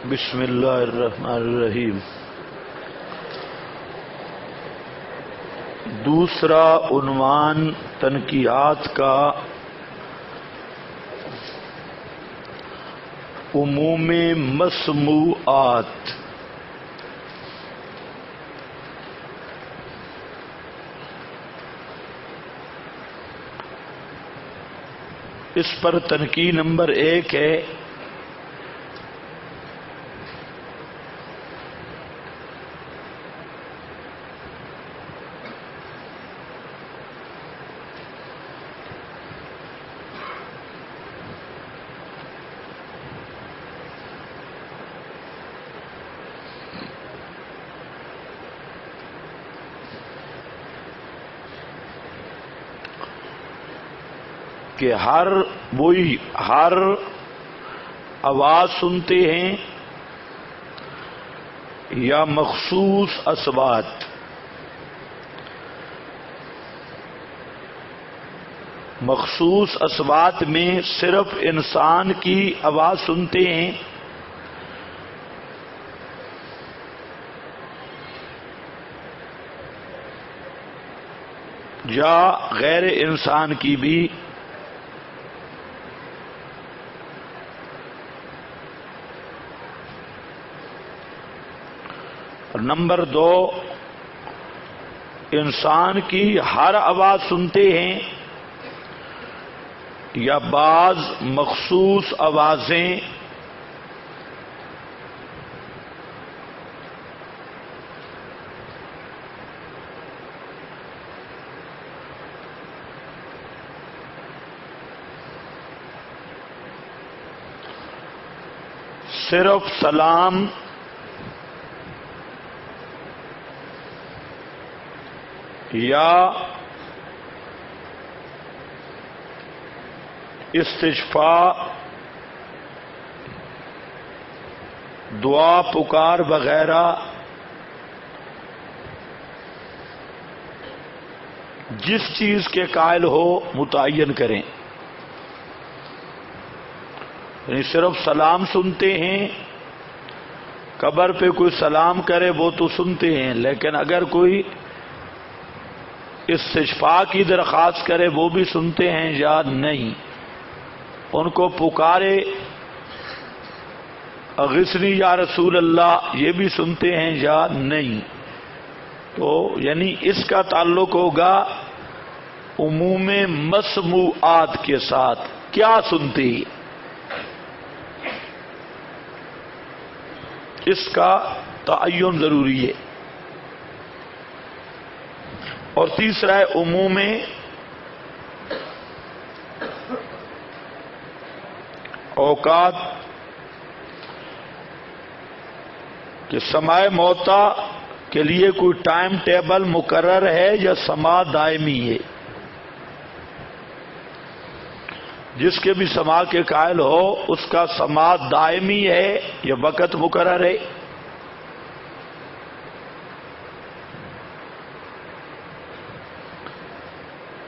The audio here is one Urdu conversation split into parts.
بسم اللہ الرحمن الرحیم۔ دوسرا عنوان تنقیحات کا عموم مسموعات۔ اس پر تنقیح نمبر 1 ہے کہ ہر آواز سنتے ہیں یا مخصوص اصوات۔ مخصوص اصوات میں صرف انسان کی آواز سنتے ہیں یا غیر انسان کی بھی۔ نمبر 2، انسان کی ہر آواز سنتے ہیں یا بعض مخصوص آوازیں صرف سلام یا استشفاء، دعا پکار وغیرہ جس چیز کے قائل ہو متعین کریں۔ یعنی صرف سلام سنتے ہیں، قبر پہ کوئی سلام کرے وہ تو سنتے ہیں، لیکن اگر کوئی استشفاء کی درخواست کرے وہ بھی سنتے ہیں یا نہیں؟ ان کو پکارے اغثنی یا رسول اللہ یہ بھی سنتے ہیں یا نہیں؟ تو یعنی اس کا تعلق ہوگا عموم مسموعات کے ساتھ۔ کیا سنتے ہیں اس کا تعین ضروری ہے۔ اور تیسرا ہے عموم اوقات، کہ سماع موتا کے لیے کوئی ٹائم ٹیبل مقرر ہے یا سماع دائمی ہے؟ جس کے بھی سماع کے قائل ہو اس کا سماع دائمی ہے یا وقت مقرر ہے؟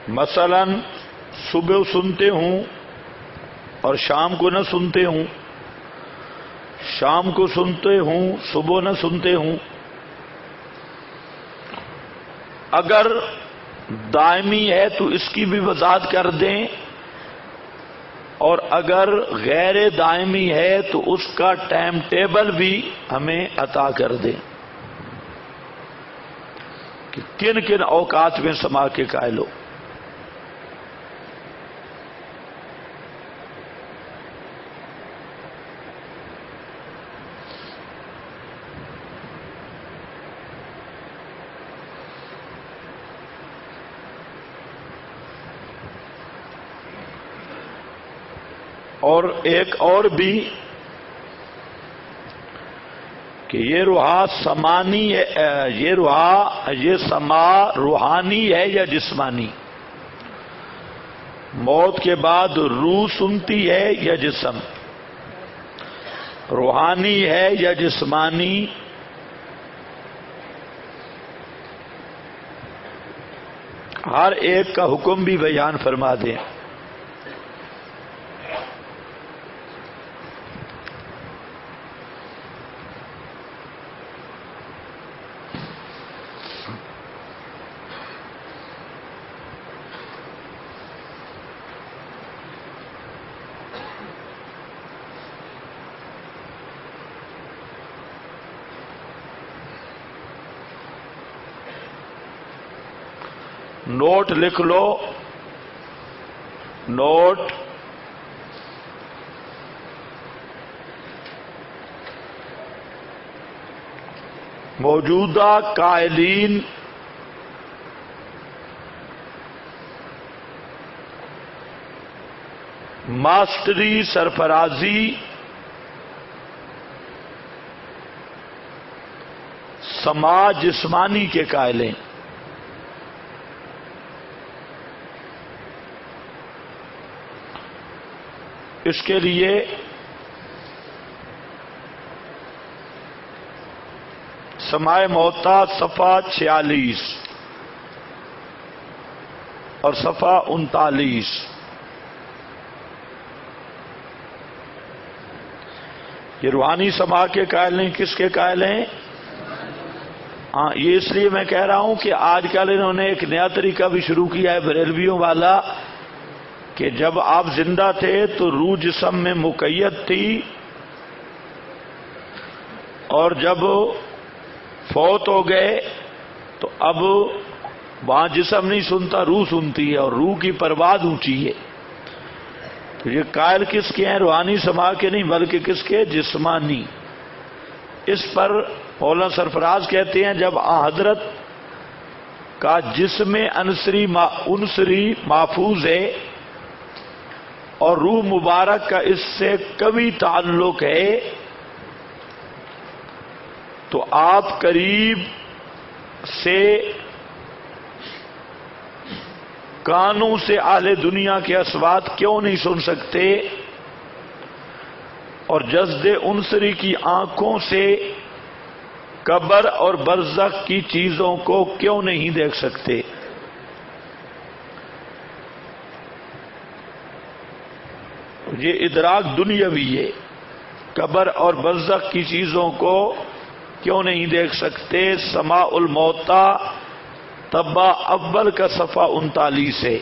مثلا صبح سنتے ہوں اور شام کو نہ سنتے ہوں، شام کو سنتے ہوں صبح نہ سنتے ہوں۔ اگر دائمی ہے تو اس کی بھی وضاحت کر دیں، اور اگر غیر دائمی ہے تو اس کا ٹائم ٹیبل بھی ہمیں عطا کر دیں کہ کن کن اوقات میں سماع کے قائل ہو۔ اور ایک اور بھی کہ یہ روحا سمانی ہے، یہ سماع روحانی ہے یا جسمانی؟ موت کے بعد روح سنتی ہے یا جسم؟ روحانی ہے یا جسمانی؟ ہر ایک کا حکم بھی بیان فرما دیں۔ نوٹ لکھ لو، نوٹ موجودہ قائلین ماسٹری سرفرازی سماع جسمانی کے قائل ہیں۔ اس کے لیے سماع موتا صفحہ 46 اور صفحہ 39، یہ روحانی سماع کے قائل ہیں۔ کس کے قائل ہیں؟ ہاں، یہ اس لیے میں کہہ رہا ہوں کہ آج کل انہوں نے ایک نیا طریقہ بھی شروع کیا ہے بریلویوں والا، کہ جب آپ زندہ تھے تو روح جسم میں مقید تھی، اور جب فوت ہو گئے تو اب وہاں جسم نہیں سنتا، روح سنتی ہے، اور روح کی پرواز اونچی ہے۔ تو یہ قائل کس کے ہیں؟ روحانی سماع کے نہیں، بلکہ کس کے؟ جسمانی۔ اس پر مولانا سرفراز کہتے ہیں جب حضرت کا جسم انصری محفوظ ہے اور روح مبارک کا اس سے قوی تعلق ہے، تو آپ قریب سے کانوں سے اہل دنیا کے اصوات کیوں نہیں سن سکتے، اور جسد انصری کی آنکھوں سے قبر اور برزخ کی چیزوں کو کیوں نہیں دیکھ سکتے؟ یہ ادراک دنیاوی ہے، قبر اور برزخ کی چیزوں کو کیوں نہیں دیکھ سکتے؟ سماع الموتا طبع اول کا صفحہ 39 ہے۔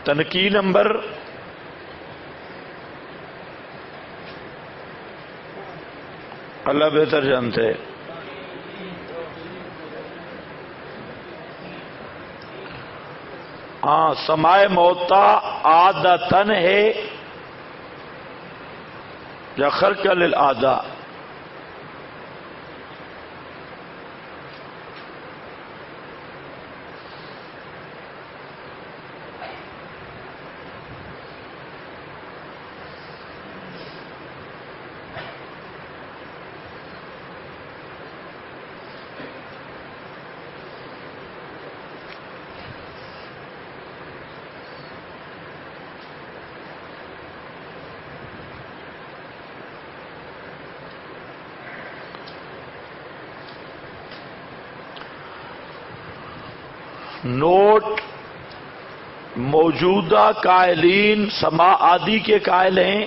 تنقید نمبر اللہ بہتر جانتے ہیں۔ ہاں، سماع موتا عادتن ہے یا خرق للعادہ؟ نوٹ موجودہ قائلین سماع عادی کے قائل ہیں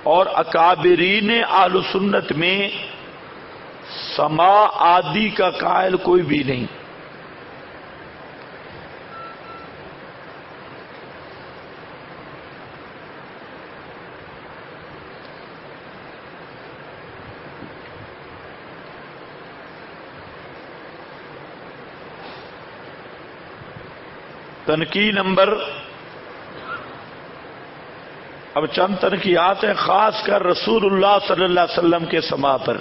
اور اکابرین اہل سنت میں سماع عادی کا قائل کوئی بھی نہیں۔ تنقید نمبر، اب چند تنقیات ہیں خاص کر رسول اللہ صلی اللہ علیہ وسلم کے سماع پر،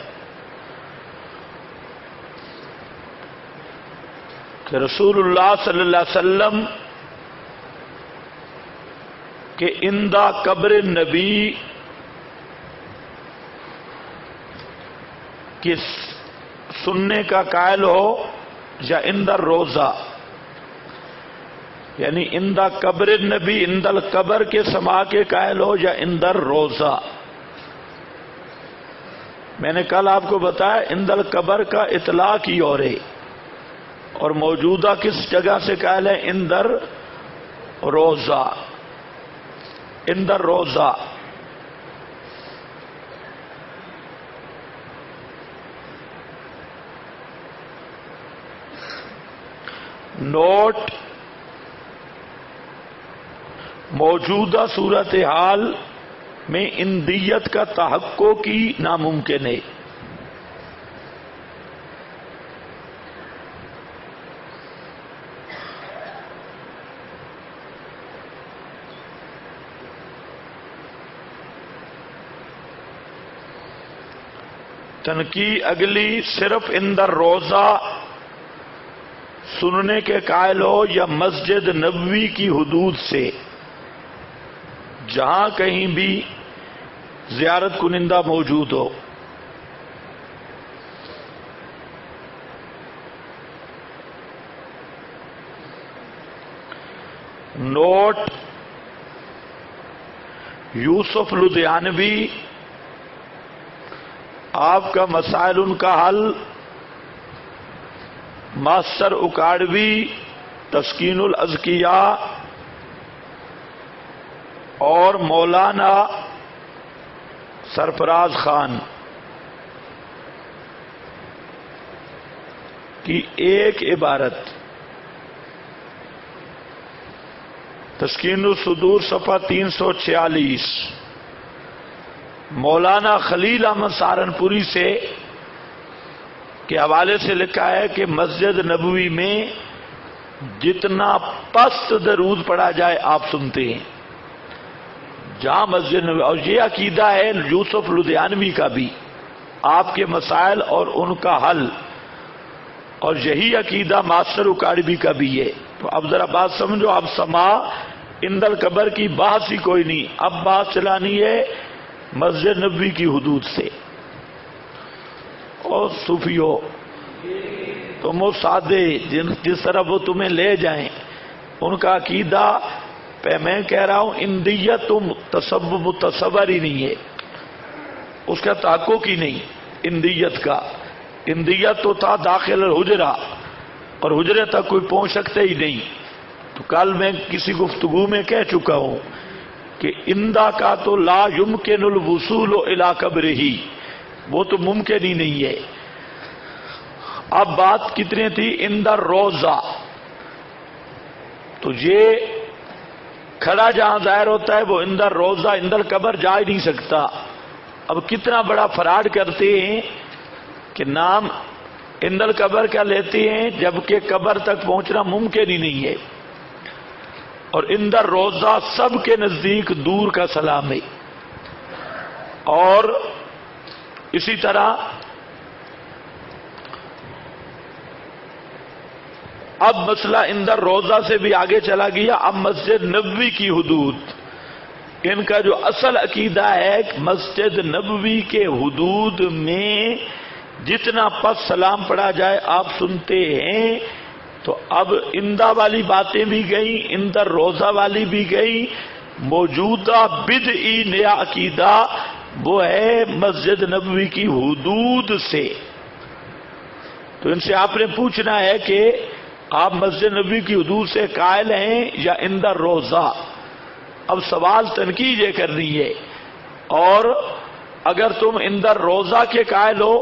کہ رسول اللہ صلی اللہ علیہ وسلم کے اندہ قبر نبی کی سننے کا قائل ہو یا اندر روزہ، یعنی اندہ قبر نبی اندل قبر کے سماع کے قائل ہو یا اندر روزہ۔ میں نے کل آپ کو بتایا اندل قبر کا اطلاق ہی اور ہے، اور موجودہ کس جگہ سے قائل ہے؟ اندر روزہ، اندر روزہ۔ نوٹ: موجودہ صورتحال میں اندیت کا تحقق ہی ناممکن ہے۔ تنقی اگلی، صرف اندر روزہ سننے کے قائل ہو یا مسجد نبوی کی حدود سے جہاں کہیں بھی زیارت کنندہ موجود ہو۔ نوٹ: یوسف لدھیانوی، آپ کا مسائل ان کا حل، ماسٹر اکاڑوی، تسکین الاذکیاء، اور مولانا سرفراز خان کی ایک عبارت، تسکین الصدور صفحہ 346، مولانا خلیل احمد سہارنپوری سے کے حوالے سے لکھا ہے کہ مسجد نبوی میں جتنا پست درود پڑھا جائے آپ سنتے ہیں جہاں مسجد نبوی، اور یہ عقیدہ ہے یوسف لدھیانوی کا بھی، آپ کے مسائل اور ان کا حل، اور یہی عقیدہ ماسٹر اکاڑوی کا بھی ہے۔ تو اب ذرا بات سمجھو، اب سما اندر قبر کی بحث ہی کوئی نہیں، اب بات چلانی ہے مسجد نبوی کی حدود سے۔ اور صوفیو، تم وہ سادے جس طرح وہ تمہیں لے جائیں، ان کا عقیدہ میں کہہ رہا ہوں اندیت تم تصور ہی نہیں ہے، اس کا تحقق ہی نہیں اندیت کا۔ اندیت تو تھا داخل الحجرہ، اور حجرے تک کوئی پہنچ سکتے ہی نہیں۔ تو کل میں کسی گفتگو میں کہہ چکا ہوں کہ اندہ کا تو لا یمکن الوصول الی قبرہ، وہ تو ممکن ہی نہیں ہے۔ اب بات کتنی تھی؟ اندر روزہ، تو یہ کھڑا جہاں ظاہر ہوتا ہے وہ اندر روزہ، اندر قبر جا ہی نہیں سکتا۔ اب کتنا بڑا فراڈ کرتے ہیں کہ نام اندر قبر کا لیتے ہیں جبکہ قبر تک پہنچنا ممکن ہی نہیں ہے۔ اور اندر روزہ سب کے نزدیک دور کا سلام ہے۔ اور اسی طرح اب مسئلہ اندر روزہ سے بھی آگے چلا گیا، اب مسجد نبوی کی حدود۔ ان کا جو اصل عقیدہ ہے مسجد نبوی کے حدود میں جتنا پس سلام پڑھا جائے آپ سنتے ہیں۔ تو اب اندہ والی باتیں بھی گئیں، اندر روزہ والی بھی گئی، موجودہ بدعی نیا عقیدہ وہ ہے مسجد نبوی کی حدود سے۔ تو ان سے آپ نے پوچھنا ہے کہ آپ مسجد نبوی کی حدود سے قائل ہیں یا اندر روزہ؟ اب سوال تنقید یہ کرنی ہے، اور اگر تم اندر روزہ کے قائل ہو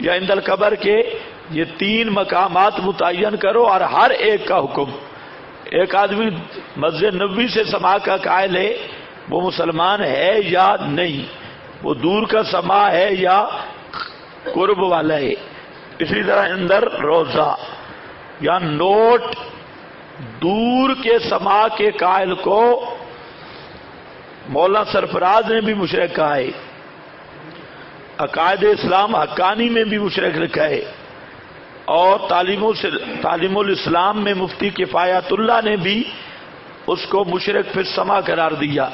یا اندر قبر کے، یہ تین مقامات متعین کرو اور ہر ایک کا حکم۔ ایک آدمی مسجد نبوی سے سما کا قائل ہے، وہ مسلمان ہے یا نہیں، وہ دور کا سما ہے یا قرب والا ہے۔ اسی طرح اندر روزہ یا نوٹ، دور کے سما کے قائل کو مولانا سرفراز نے بھی مشرک کہا ہے، عقائد اسلام حقانی میں بھی مشرک لکھا ہے، اور تعلیم الاسلام میں مفتی کفایت اللہ نے بھی اس کو مشرک فی السما قرار دیا۔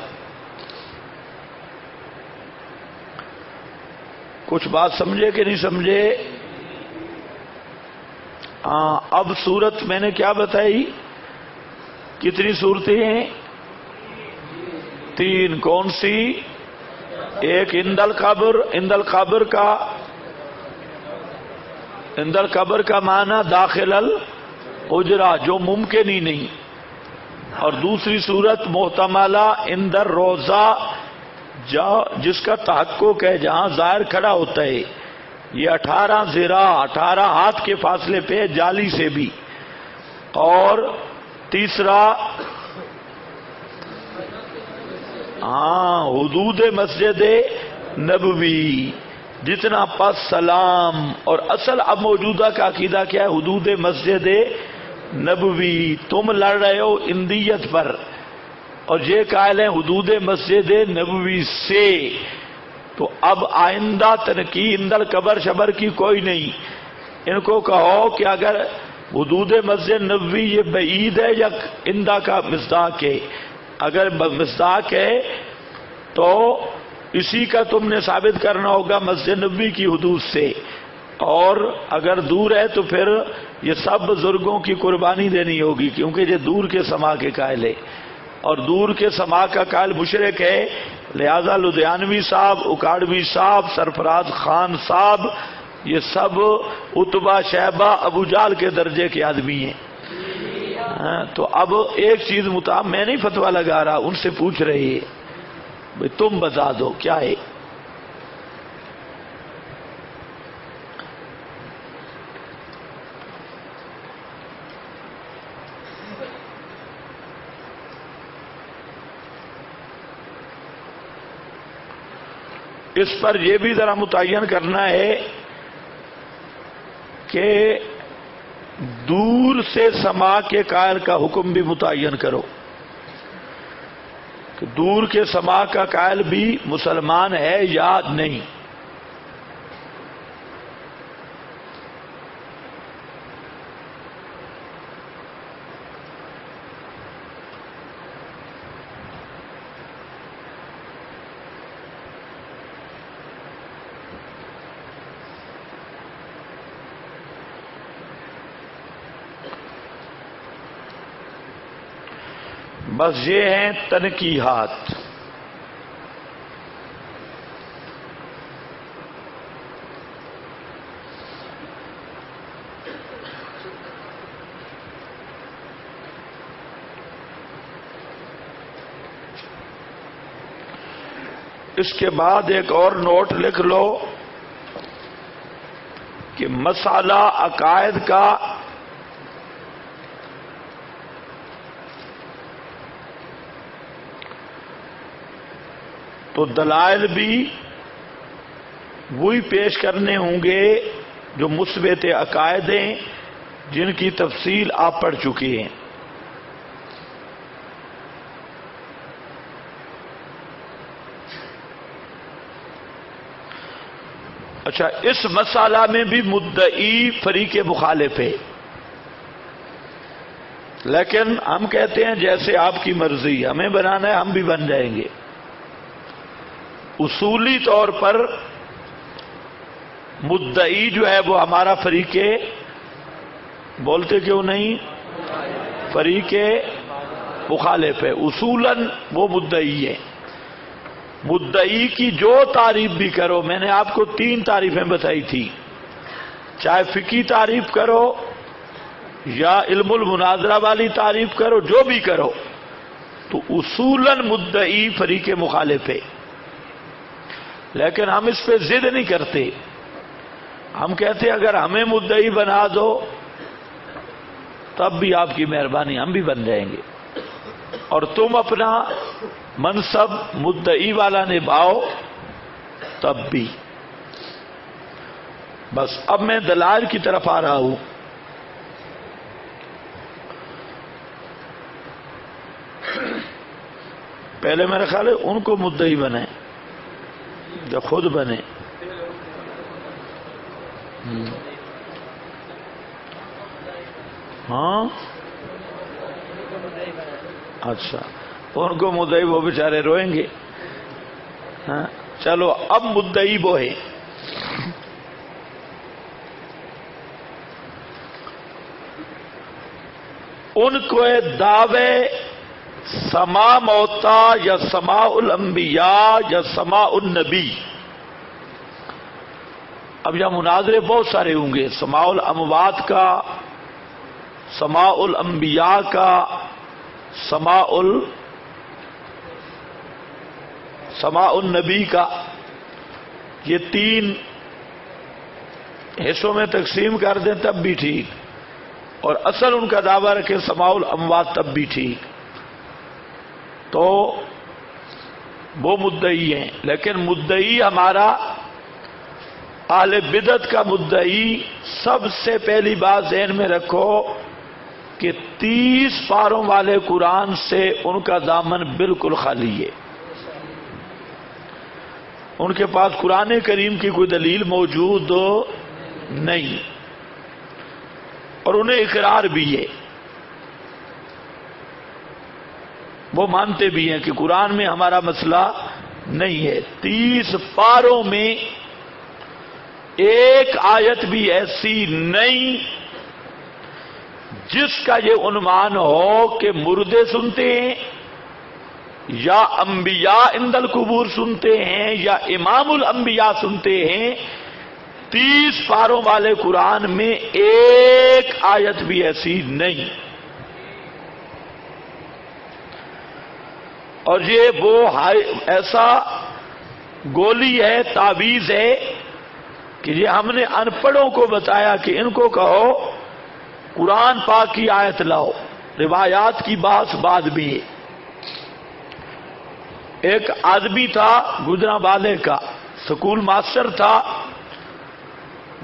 کچھ بات سمجھے کہ نہیں سمجھے؟ اب صورت میں نے کیا بتائی؟ کتنی صورتیں ہیں؟ تین۔ کون سی؟ ایک اندل قبر، اندل قبر کا معنی داخل اجرا جو ممکن ہی نہیں، اور دوسری صورت محتملہ اندر روزہ جس کا تحقق ہے، جہاں ظاہر کھڑا ہوتا ہے، یہ 18 ذراع 18 ہاتھ کے فاصلے پہ جالی سے بھی، اور تیسرا حدود مسجد نبوی، جتنا پس سلام، اور اصل اب موجودہ کا عقیدہ کیا ہے؟ حدود مسجد نبوی. تم لڑ رہے ہو اندیت پر، اور یہ قائل ہیں حدود مسجد نبوی سے. تو اب آئندہ تنقید القبر شبر کی کوئی نہیں. ان کو کہو کہ اگر حدود مسجد نبوی یہ بعید ہے یا اندہ کا مصداق ہے. اگر مصداق ہے تو اسی کا تم نے ثابت کرنا ہوگا مسجد نبوی کی حدود سے، اور اگر دور ہے تو پھر یہ سب بزرگوں کی قربانی دینی ہوگی، کیونکہ یہ دور کے سما کے قائل ہے، اور دور کے سما کا قائل مشرک ہے. لہذا لدھیانوی صاحب، اکاڑوی صاحب، سرفراز خان صاحب، یہ سب اتبا شیبہ ابو جہل کے درجے کے آدمی ہیں. تو اب ایک چیز میں نہیں فتویٰ لگا رہا، ان سے پوچھ رہی ہے بھئی تم بتا دو کیا ہے. اس پر یہ بھی ذرا متعین کرنا ہے کہ دور سے سما کے قائل کا حکم بھی متعین کرو، کہ دور کے سما کا قائل بھی مسلمان ہے یا نہیں. بس یہ ہیں تنقیحات. اس کے بعد ایک اور نوٹ لکھ لو کہ مسئلہ عقائد کا تو دلائل بھی وہی پیش کرنے ہوں گے جو مثبت عقائد ہیں، جن کی تفصیل آپ پڑھ چکے ہیں. اچھا، اس مسئلہ میں بھی مدعی فریق مخالف ہے، لیکن ہم کہتے ہیں جیسے آپ کی مرضی، ہمیں بنانا ہے ہم بھی بن جائیں گے. اصولی طور پر مدعی جو ہے وہ ہمارا فریق، بولتے کیوں نہیں، فریق مخالف ہے. اصولاً وہ مدعی ہے. مدعی کی جو تعریف بھی کرو، میں نے آپ کو 3 تعریفیں بتائی تھی، چاہے فقہی تعریف کرو یا علم المناظرہ والی تعریف کرو، جو بھی کرو، تو اصولاً مدعی فریق مخالف ہے. لیکن ہم اس پہ ضد نہیں کرتے. ہم کہتے اگر ہمیں مدعی بنا دو تب بھی آپ کی مہربانی، ہم بھی بن جائیں گے، اور تم اپنا منصب مدعی والا نبھاؤ تب بھی. بس اب میں دلائل کی طرف آ رہا ہوں. پہلے میرا خیال ہے ان کو مدعی بنے جو خود بنے. ہاں اچھا، ان کو مدعی، وہ بیچارے روئیں گے. ہاں چلو، اب مدعی وہ ہے. ان کو دعوے سما موتا یا سماع الانبیاء یا سماع النبی، اب یہاں مناظرے بہت سارے ہوں گے، سماع الاموات کا سماع الانبیاء کا، سماع النبی کا، یہ 3 حصوں میں تقسیم کر دیں تب بھی ٹھیک، اور اصل ان کا دعویٰ رکھے سماع الاموات تب بھی ٹھیک، تو وہ مدعی ہیں۔ لیکن مدعی ہمارا اہل بدعت کا مدعی، سب سے پہلی بات ذہن میں رکھو کہ 30 پاروں والے قرآن سے ان کا دامن بالکل خالی ہے۔ ان کے پاس قرآن کریم کی کوئی دلیل موجود نہیں، اور انہیں اقرار بھی ہے، وہ مانتے بھی ہیں کہ قرآن میں ہمارا مسئلہ نہیں ہے۔ 30 پاروں میں ایک آیت بھی ایسی نہیں جس کا یہ عنوان ہو کہ مردے سنتے ہیں یا انبیاء عند القبور سنتے ہیں یا امام الانبیاء سنتے ہیں۔ 30 پاروں والے قرآن میں ایک آیت بھی ایسی نہیں، اور یہ وہ ایسا گولی ہے، تعویذ ہے کہ یہ ہم نے ان پڑھوں کو بتایا کہ ان کو کہو قرآن پاک کی آیت لاؤ، روایات کی بحث بعد بھی ہے۔ ایک آدمی تھا گجرانوالے کا، سکول ماسٹر تھا،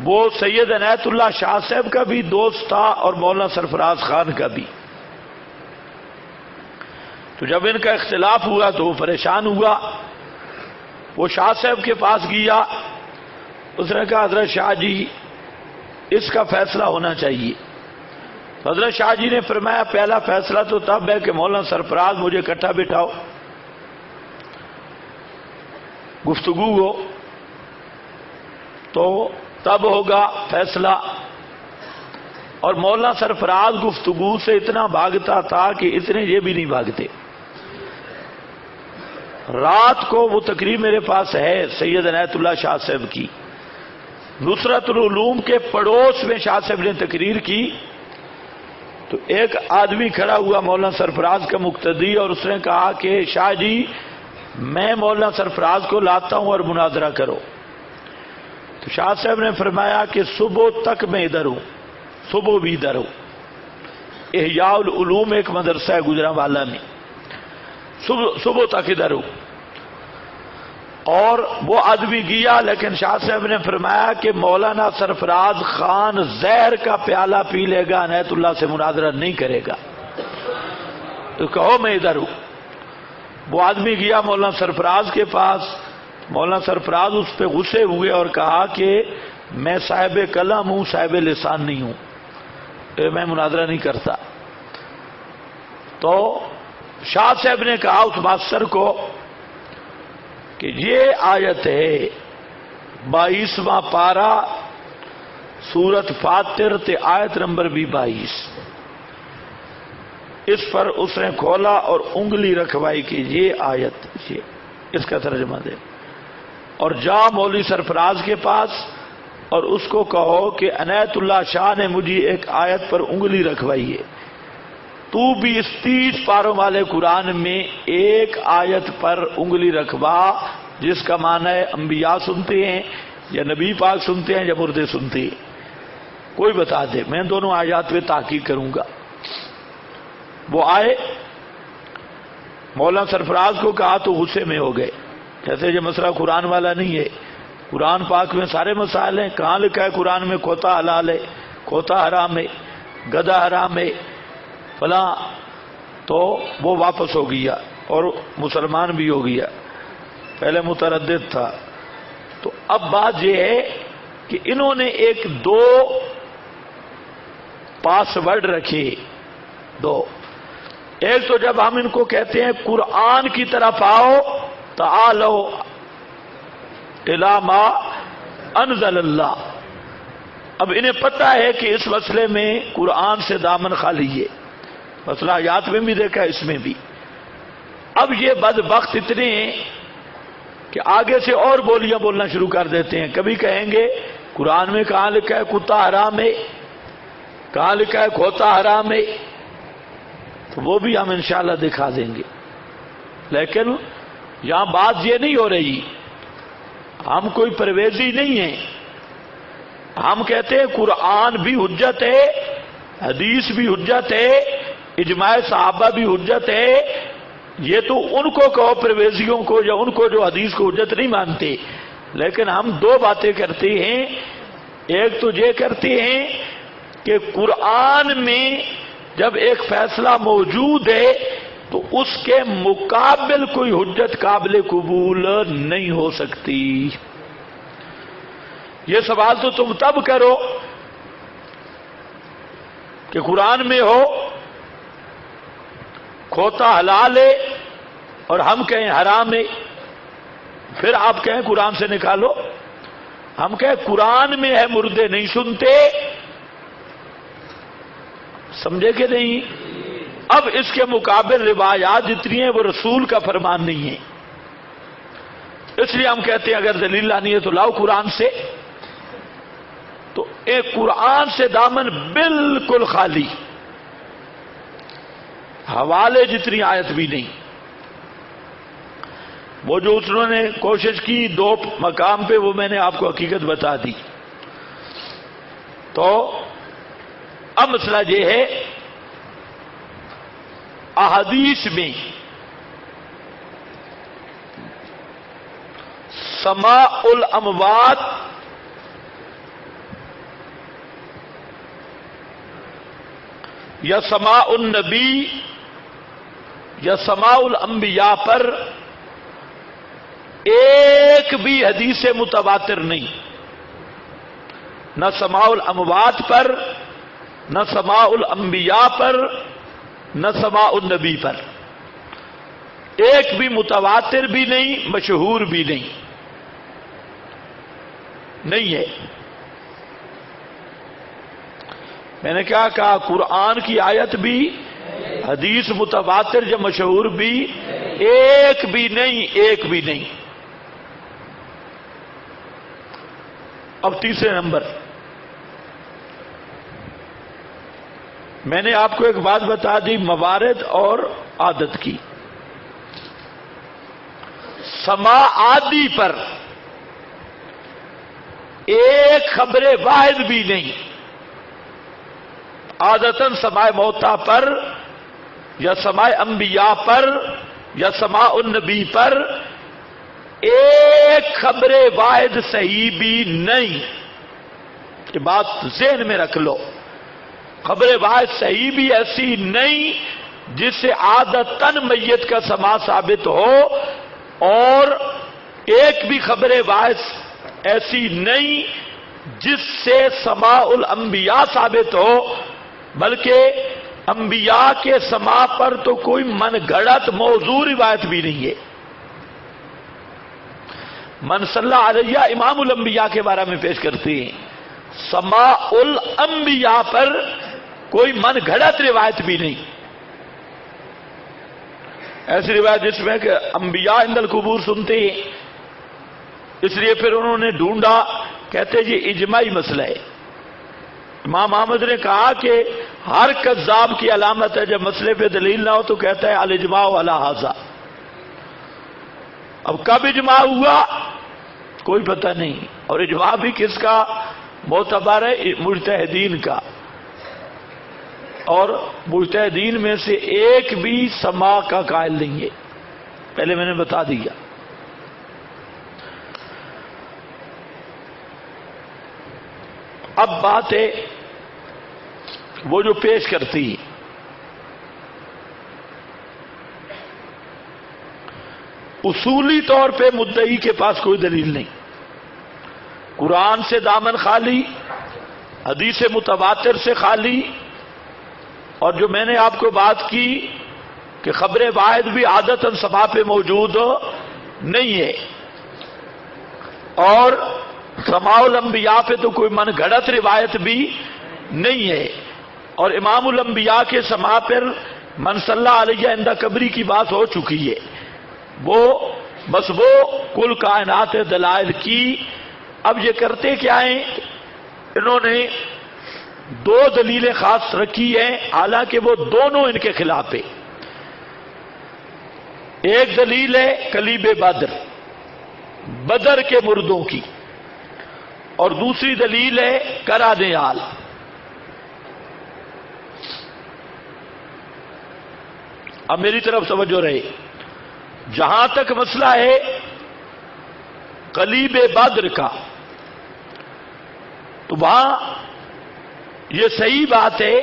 وہ سید عنایت اللہ شاہ صاحب کا بھی دوست تھا اور مولانا سرفراز خان کا بھی۔ تو جب ان کا اختلاف ہوا تو وہ پریشان ہوا، وہ شاہ صاحب کے پاس گیا، اس نے کہا حضرت شاہ جی اس کا فیصلہ ہونا چاہیے۔ حضرت شاہ جی نے فرمایا پہلا فیصلہ تو تب ہے کہ مولانا سرفراز مجھے اکٹھا بٹھاؤ، گفتگو ہو تو تب ہوگا فیصلہ۔ اور مولانا سرفراز گفتگو سے اتنا بھاگتا تھا کہ اتنے یہ بھی نہیں بھاگتے۔ رات کو وہ تقریر میرے پاس ہے سید عنایت اللہ شاہ صاحب کی، نصرت العلوم کے پڑوس میں شاہ صاحب نے تقریر کی، تو ایک آدمی کھڑا ہوا مولانا سرفراز کا مقتدی، اور اس نے کہا کہ شاہ جی میں مولانا سرفراز کو لاتا ہوں اور مناظرہ کرو۔ تو شاہ صاحب نے فرمایا کہ صبح تک میں ادھر ہوں، صبح بھی ادھر ہوں۔ احیاء العلوم ایک مدرسہ ہے گجرانوالہ میں، صبح تک ادھر ہوں۔ اور وہ آدمی گیا، لیکن شاہ صاحب نے فرمایا کہ مولانا سرفراز خان زہر کا پیالہ پی لے گا، عنایت اللہ سے مناظرہ نہیں کرے گا، تو کہو میں ادھر ہوں۔ وہ آدمی گیا مولانا سرفراز کے پاس، مولانا سرفراز اس پہ غصے ہوئے اور کہا کہ میں صاحب کلام ہوں، صاحب لسان نہیں ہوں، میں مناظرہ نہیں کرتا۔ تو شاہ صاحب نے کہا اس ماسٹر کو کہ یہ آیت ہے 22واں پارہ سورت فاتر تے آیت نمبر بھی 22، اس پر اس نے کھولا اور انگلی رکھوائی کہ یہ آیت، یہ اس کا ترجمہ دے، اور جا مولوی سرفراز کے پاس اور اس کو کہو کہ عنایت اللہ شاہ نے مجھے ایک آیت پر انگلی رکھوائی ہے، تو بھی اس 30 پاروں والے قرآن میں ایک آیت پر انگلی رکھوا جس کا معنی ہے انبیاء سنتے ہیں یا نبی پاک سنتے ہیں یا مردے سنتے ہیں، کوئی بتا دے، میں دونوں آیات پہ تحقیق کروں گا۔ وہ آئے، مولانا سرفراز کو کہا تو غصے میں ہو گئے، جیسے یہ مسئلہ قرآن والا نہیں ہے، قرآن پاک میں سارے مسائل ہیں، کہاں لکھا ہے قرآن میں کھوتا حلال ہے، کھوتا حرام ہے، گدھا حرام ہے فلاں۔ تو وہ واپس ہو گیا اور مسلمان بھی ہو گیا، پہلے متردد تھا۔ تو اب بات یہ ہے کہ انہوں نے ایک 2 پاس ورڈ رکھے، 2۔ ایک تو جب ہم ان کو کہتے ہیں قرآن کی طرف آؤ، تعالو الی ما انزل اللہ، اب انہیں پتہ ہے کہ اس مسئلے میں قرآن سے دامن خالی ہے، مسئلہ آیات میں بھی دیکھا اس میں بھی۔ اب یہ بدبخت اتنے ہیں کہ آگے سے اور بولیاں بولنا شروع کر دیتے ہیں، کبھی کہیں گے قرآن میں کہاں لکھا ہے کتا حرام ہے، کہاں لکھا ہے کھوتا حرام ہے؟ تو وہ بھی ہم انشاءاللہ دکھا دیں گے. لیکن یہاں بات یہ نہیں ہو رہی، ہم کوئی پرویزی نہیں ہیں. ہم کہتے ہیں قرآن بھی حجت ہے، حدیث بھی حجت ہے، اجماع صحابہ بھی حجت ہے. یہ تو ان کو کہو پرویزیوں کو یا ان کو جو حدیث کو حجت نہیں مانتے. لیکن ہم دو باتیں کرتے ہیں. ایک تو یہ کرتے ہیں کہ قرآن میں جب ایک فیصلہ موجود ہے تو اس کے مقابل کوئی حجت قابل قبول نہیں ہو سکتی. یہ سوال تو تم تب کرو کہ قرآن میں ہو کھوتا حلال ہے اور ہم کہیں حرام ہے، پھر آپ کہیں قرآن سے نکالو. ہم کہیں قرآن میں ہے مردے نہیں سنتے. سمجھے کہ نہیں؟ اب اس کے مقابل روایات جتنی ہیں وہ رسول کا فرمان نہیں ہے. اس لیے ہم کہتے ہیں اگر دلیل لانی ہے تو لاؤ قرآن سے. تو ایک قرآن سے دامن بالکل خالی، حوالے جتنی آیت بھی نہیں. وہ جو انہوں نے کوشش کی دو مقام پہ وہ میں نے آپ کو حقیقت بتا دی. تو اب مسئلہ یہ ہے احادیث میں سماع الاموات یا سماع النبی یا سماع الانبیاء پر ایک بھی حدیث متواتر نہیں. نہ سماع الاموات پر، نہ سماع الانبیاء پر، نہ سماع النبی پر. ایک بھی متواتر بھی نہیں، مشہور بھی نہیں ہے. میں نے کیا کہا؟ قرآن کی آیت بھی، حدیث متواتر یا مشہور بھی، ایک بھی نہیں. اب تیسرے نمبر، میں نے آپ کو ایک بات بتا دی موارد اور عادت کی. سماع عادی پر ایک خبر واحد بھی نہیں. عادتاً سماع موتا پر یا سماع انبیاء پر یا سماع النبی پر ایک خبر واحد صحیح بھی نہیں. یہ بات ذہن میں رکھ لو. خبر واحد صحیح بھی ایسی نہیں جس سے عادتاً میت کا سماع ثابت ہو، اور ایک بھی خبر واحد ایسی نہیں جس سے سماع الانبیاء ثابت ہو، بلکہ انبیاء کے سماع پر تو کوئی من گھڑت موضوع روایت بھی نہیں ہے. من صلی علیہ امام الانبیاء کے بارے میں پیش کرتے ہیں. سماع الانبیاء پر کوئی من گھڑت روایت بھی نہیں. ایسی روایت جس میں کہ انبیاء عند القبور سنتے ہیں، اس لیے پھر انہوں نے ڈھونڈا، کہتے جی اجماعی مسئلہ ہے. امام احمد نے کہا کہ ہر کذاب کی علامت ہے جب مسئلے پہ دلیل نہ ہو تو کہتا ہے الاجماع علی ھذا. اب کب اجماع ہوا کوئی پتہ نہیں، اور اجماع بھی کس کا معتبر ہے؟ مجتہدین کا. اور مجتہدین میں سے ایک بھی سماع کا قائل نہیں ہے، پہلے میں نے بتا دیا. اب بات ہے وہ جو پیش کرتی ہے. اصولی طور پہ مدعی کے پاس کوئی دلیل نہیں. قرآن سے دامن خالی، حدیث متواتر سے خالی، اور جو میں نے آپ کو بات کی کہ خبر واحد بھی عادتاً سماع پہ موجود نہیں ہے، اور سماع الانبیاء پہ تو کوئی من گھڑت روایت بھی نہیں ہے. اور امام الانبیاء کے سماع پر من صلی علیہ عند قبری کی بات ہو چکی ہے. وہ کل کائنات دلائل کی. اب یہ کرتے کیا ہیں؟ انہوں نے دو دلیلیں خاص رکھی ہیں، حالانکہ وہ دونوں ان کے خلاف ہے۔ ایک دلیل ہے کلیب بدر، بدر کے مردوں کی، اور دوسری دلیل ہے کران آل۔ اب میری طرف توجہ رہے، جہاں تک مسئلہ ہے کلیب بدر کا، تو وہاں یہ صحیح بات ہے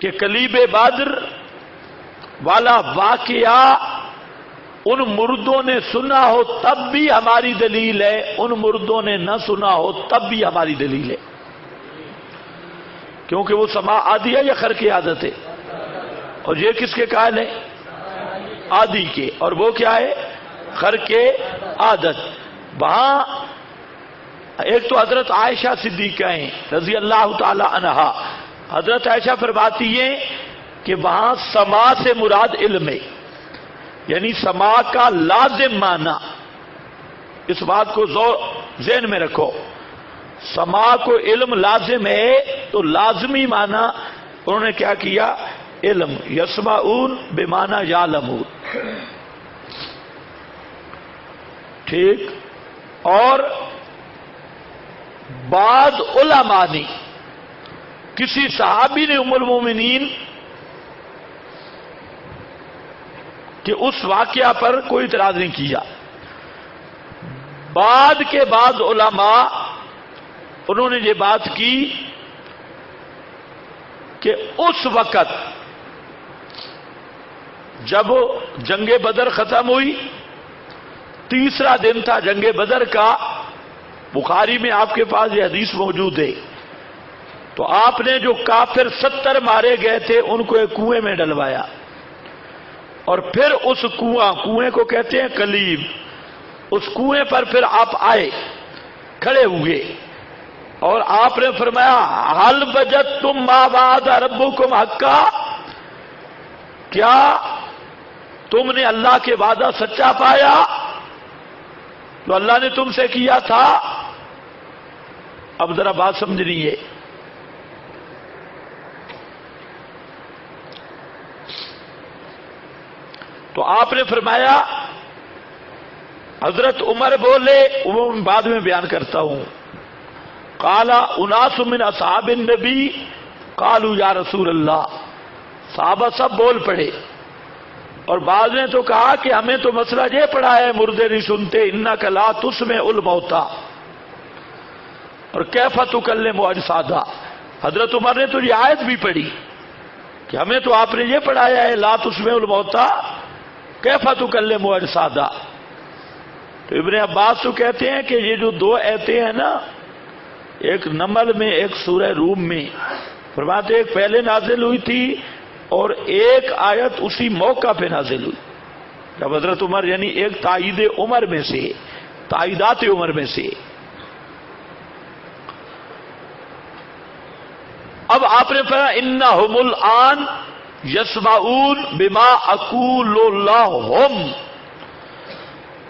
کہ کلیب بدر والا واقعہ ان مردوں نے سنا ہو تب بھی ہماری دلیل ہے، ان مردوں نے نہ سنا ہو تب بھی ہماری دلیل ہے، کیونکہ وہ سماع عادی ہے یا خرق عادت ہے، اور یہ کس کے قائل ہے؟ عادی کے، اور وہ کیا ہے؟ خرق عادت۔ وہاں ایک تو حضرت عائشہ صدیقہ ہیں رضی اللہ تعالی عنہا، حضرت عائشہ فرماتی ہیں کہ وہاں سماع سے مراد علم ہے، یعنی سماع کا لازم معنی، اس بات کو ذہن میں رکھو، سماع کو علم لازم ہے تو لازمی معنی انہوں نے کیا کیا؟ علم، یسمعون بمعنی یعلمون، ٹھیک۔ اور بعض علماء نے، کسی صحابی نے ام المومنین کہ اس واقعہ پر کوئی اعتراض نہیں کیا، بعد کے بعض علماء انہوں نے یہ بات کی کہ اس وقت جب جنگ بدر ختم ہوئی، تیسرا دن تھا جنگ بدر کا، بخاری میں آپ کے پاس یہ حدیث موجود ہے، تو آپ نے جو کافر 70 مارے گئے تھے ان کو ایک کنویں میں ڈلوایا، اور پھر اس کنویں کو کہتے ہیں کلیب، اس کنویں پر پھر آپ آئے، کھڑے ہوئے، اور آپ نے فرمایا حل وجدتم ما وعد ربکم حقا، کیا تم نے اللہ کے وعدہ سچا پایا تو اللہ نے تم سے کیا تھا؟ اب ذرا بات سمجھنی ہے، تو آپ نے فرمایا، حضرت عمر بولے، وہ بعد میں بیان کرتا ہوں، قال اناس من اصحاب النبی قالوا یا رسول اللہ، صحابہ سب بول پڑے، اور بعض نے تو کہا کہ ہمیں تو مسئلہ یہ پڑا ہے مردے نہیں سنتے، انک لا تسمع الموتى، اور کیف تکلم اجسادا، حضرت عمر نے تو یہ آیت بھی پڑھی کہ ہمیں تو آپ نے یہ پڑھایا ہے لا تسمع الموتى کیف تکلم اجسادا۔ تو ابن عباس تو کہتے ہیں کہ یہ جو دو آیتیں ہیں نا، ایک نمل میں ایک سورہ روم میں، فرماتے ایک پہلے نازل ہوئی تھی اور ایک آیت اسی موقع پہ نازل ہوئی جب حضرت عمر، یعنی ایک تائید عمر میں سے، تائیدات عمر میں سے۔ اب آپ نے فرمایا انہم الآن یسمعون بما اقول لہم،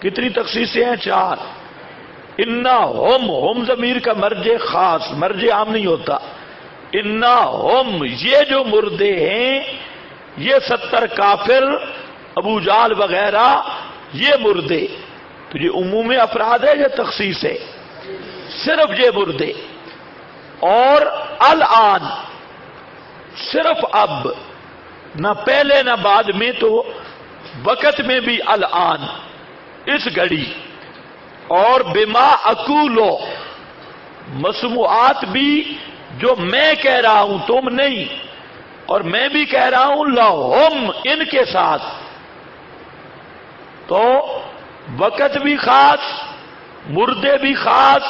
کتنی تخصیصیں ہیں؟ 4۔ ہم ضمیر کا مرجع خاص، مرجع عام نہیں ہوتا۔ ہم یہ جو مردے ہیں، یہ 70 کافر، ابو جہل وغیرہ، یہ مردے، تو یہ عموم افراد ہے یا تخصیص ہے؟ صرف یہ مردے، اور الآن صرف اب، نہ پہلے نہ بعد میں، تو وقت میں بھی الآن، اس گھڑی، اور بما اقولو، مسموعات بھی جو میں کہہ رہا ہوں تم نہیں، اور میں بھی کہہ رہا ہوں لہم، ان کے ساتھ، تو وقت بھی خاص، مردے بھی خاص،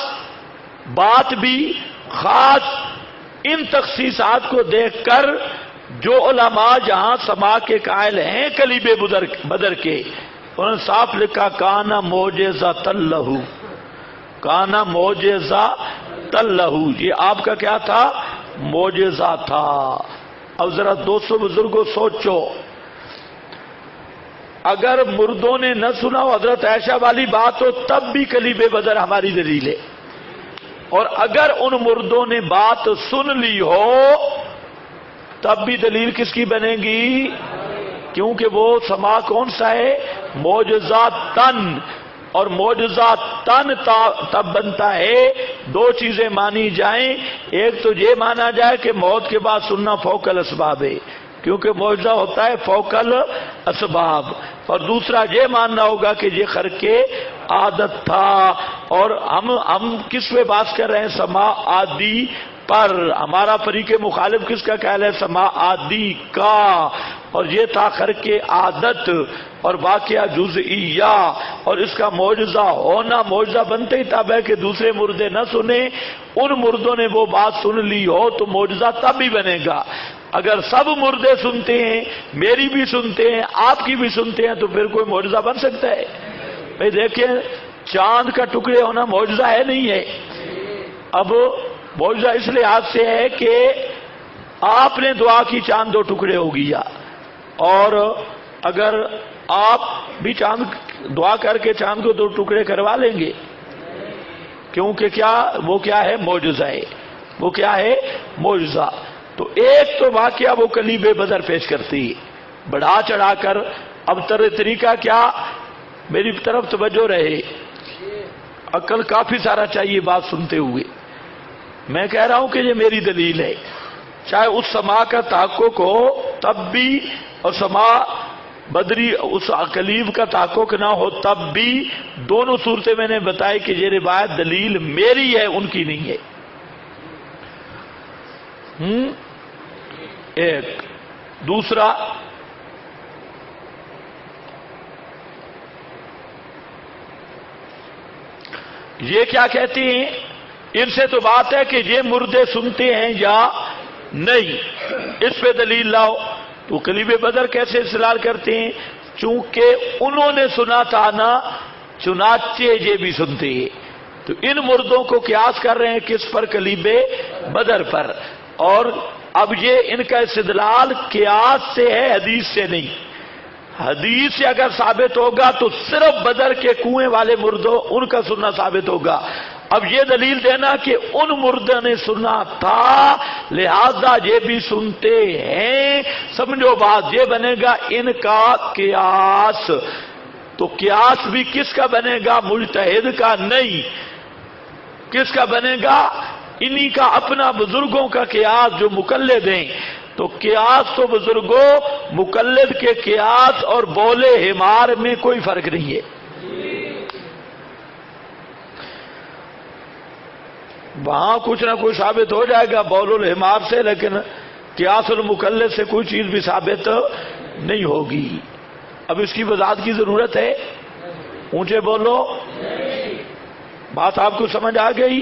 بات بھی خاص۔ ان تخصیصات کو دیکھ کر جو علماء جہاں سماع کے قائل ہیں کلیب بدر کے، انہوں نے صاف لکھا کانا معجزۃ لہ، کانا معجزۃ لہ، یہ آپ کا کیا تھا؟ معجزہ تھا۔ اب ذرا دوستو بزرگوں سوچو، اگر مردوں نے نہ سنا ہو حضرت عائشہ والی بات ہو تب بھی کلیب بدر ہماری دلیل ہے، اور اگر ان مردوں نے بات سن لی ہو تب بھی دلیل کس کی بنے گی؟ کیونکہ وہ سما کون سا ہے؟ معجزہ تن، اور معجزہ تن تب بنتا ہے دو چیزیں مانی جائیں. ایک تو یہ مانا جائے کہ موت کے بعد سننا فوق الاسباب ہے کیونکہ معجزہ ہوتا ہے فوق الاسباب، اور دوسرا یہ ماننا ہوگا کہ یہ خرق عادت تھا. اور ہم کس پہ بات کر رہے ہیں؟ سما عادی پر. ہمارا فریق مخالف کس کا خیال ہے؟ سما عادی کا، اور یہ تھا خرق عادت اور واقعہ جزئیہ، اور اس کا معجزہ ہونا معجزہ بنتے ہی تب ہے کہ دوسرے مردے نہ سنیں. ان مردوں نے وہ بات سن لی ہو تو معجزہ تب ہی بنے گا. اگر سب مردے سنتے ہیں، میری بھی سنتے ہیں، آپ کی بھی سنتے ہیں، تو پھر کوئی معجزہ بن سکتا ہے؟ بھئی دیکھیں، چاند کا ٹکڑے ہونا معجزہ ہے نہیں ہے؟ اب معجزہ اس لحاظ سے ہے کہ آپ نے دعا کی چاند دو ٹکڑے ہو گیا، اور اگر آپ بھی چاند دعا کر کے چاند کو دو ٹکڑے کروا لیں گے، کیونکہ کیا وہ کیا ہے؟ معجزہ ہے. وہ کیا ہے؟ معجزہ. تو ایک تو واقعہ وہ کلیب بدر پیش کرتی ہے بڑھا چڑھا کر. اب طریقہ کیا؟ میری طرف توجہ رہے، عقل کافی سارا چاہیے بات سنتے ہوئے. میں کہہ رہا ہوں کہ یہ میری دلیل ہے، چاہے اس سما کا تحقق ہو تب بھی، اور سما بدری اس کلیب کا تحقق نہ ہو تب بھی، دونوں صورتیں میں نے بتائی کہ یہ روایت دلیل میری ہے، ان کی نہیں ہے. ایک دوسرا، یہ کیا کہتی ہیں؟ ان سے تو بات ہے کہ یہ مردے سنتے ہیں یا نہیں، اس پہ دلیل لاؤ. تو کلیب بدر کیسے استدلال کرتے ہیں؟ چونکہ انہوں نے سنا تھا نا، چنانچہ یہ بھی سنتے ہیں. تو ان مردوں کو قیاس کر رہے ہیں کس پر؟ کلیب بدر پر. اور اب یہ ان کا استدلال قیاس سے ہے، حدیث سے نہیں. حدیث سے اگر ثابت ہوگا تو صرف بدر کے کنویں والے مردوں ان کا سننا ثابت ہوگا. اب یہ دلیل دینا کہ ان مردوں نے سنا تھا لہذا یہ بھی سنتے ہیں، سمجھو بات یہ بنے گا ان کا قیاس. تو قیاس بھی کس کا بنے گا؟ مجتہد کا نہیں. کس کا بنے گا؟ انہی کا اپنا، بزرگوں کا قیاس جو مقلد ہیں. تو قیاس تو بزرگوں، مقلد کے قیاس اور بولے حمار میں کوئی فرق نہیں ہے. وہاں کچھ نہ کچھ ثابت ہو جائے گا بول الحمار سے، لیکن قیاس المقلد سے کوئی چیز بھی ثابت نہیں ہوگی. اب اس کی وضاحت کی ضرورت ہے؟ اونچے بولو. بات آپ کو سمجھ آ گئی؟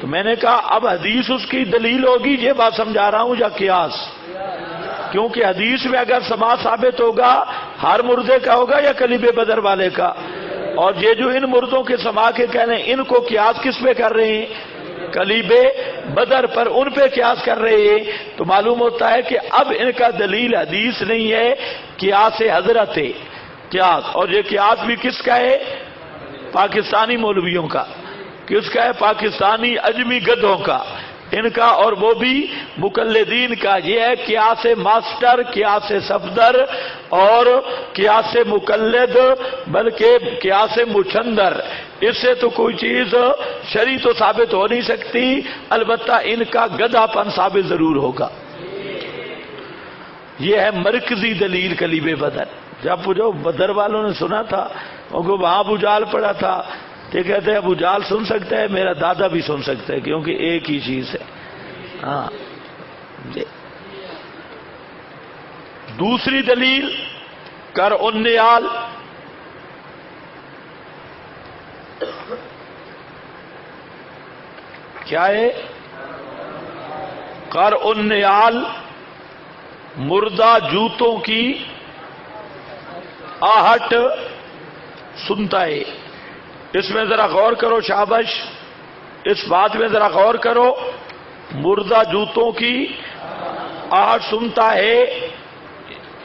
تو میں نے کہا اب حدیث اس کی دلیل ہوگی، یہ بات سمجھا رہا ہوں، یا قیاس؟ کیونکہ حدیث میں اگر سما ثابت ہوگا ہر مردے کا ہوگا یا کلیب بدر والے کا. اور یہ جو ان مردوں کے سما کے کہہ رہے ہیں ان کو قیاس کس پہ کر رہے ہیں؟ کلیب بدر پر، ان پہ قیاس کر رہے ہیں. تو معلوم ہوتا ہے کہ اب ان کا دلیل حدیث نہیں ہے، قیاس حضرت ہے قیاس. اور یہ قیاس بھی کس کا ہے؟ پاکستانی مولویوں کا. کس کا ہے؟ پاکستانی اجمی گدھوں کا، ان کا، اور وہ بھی مقلدین کا. یہ ہے قیاس ماسٹر، قیاس صفدر اور قیاس مقلد، بلکہ قیاس مچندر. اس سے تو کوئی چیز شرعی تو ثابت ہو نہیں سکتی، البتہ ان کا گدھا پن ثابت ضرور ہوگا. یہ ہے مرکزی دلیل کلیب بدر. جب جو بدر والوں نے سنا تھا ان کو وہاں ابو جال پڑا تھا، تو کہتے ہیں ابو جال سن سکتا ہے، میرا دادا بھی سن سکتا ہے، کیونکہ ایک ہی چیز ہے. ہاں. دوسری دلیل کر النیال. کیا ہے؟ کر النیال، مردہ جوتوں کی آہٹ سنتا ہے. اس میں ذرا غور کرو، شابش، اس بات میں ذرا غور کرو. مردہ جوتوں کی آہٹ سنتا ہے،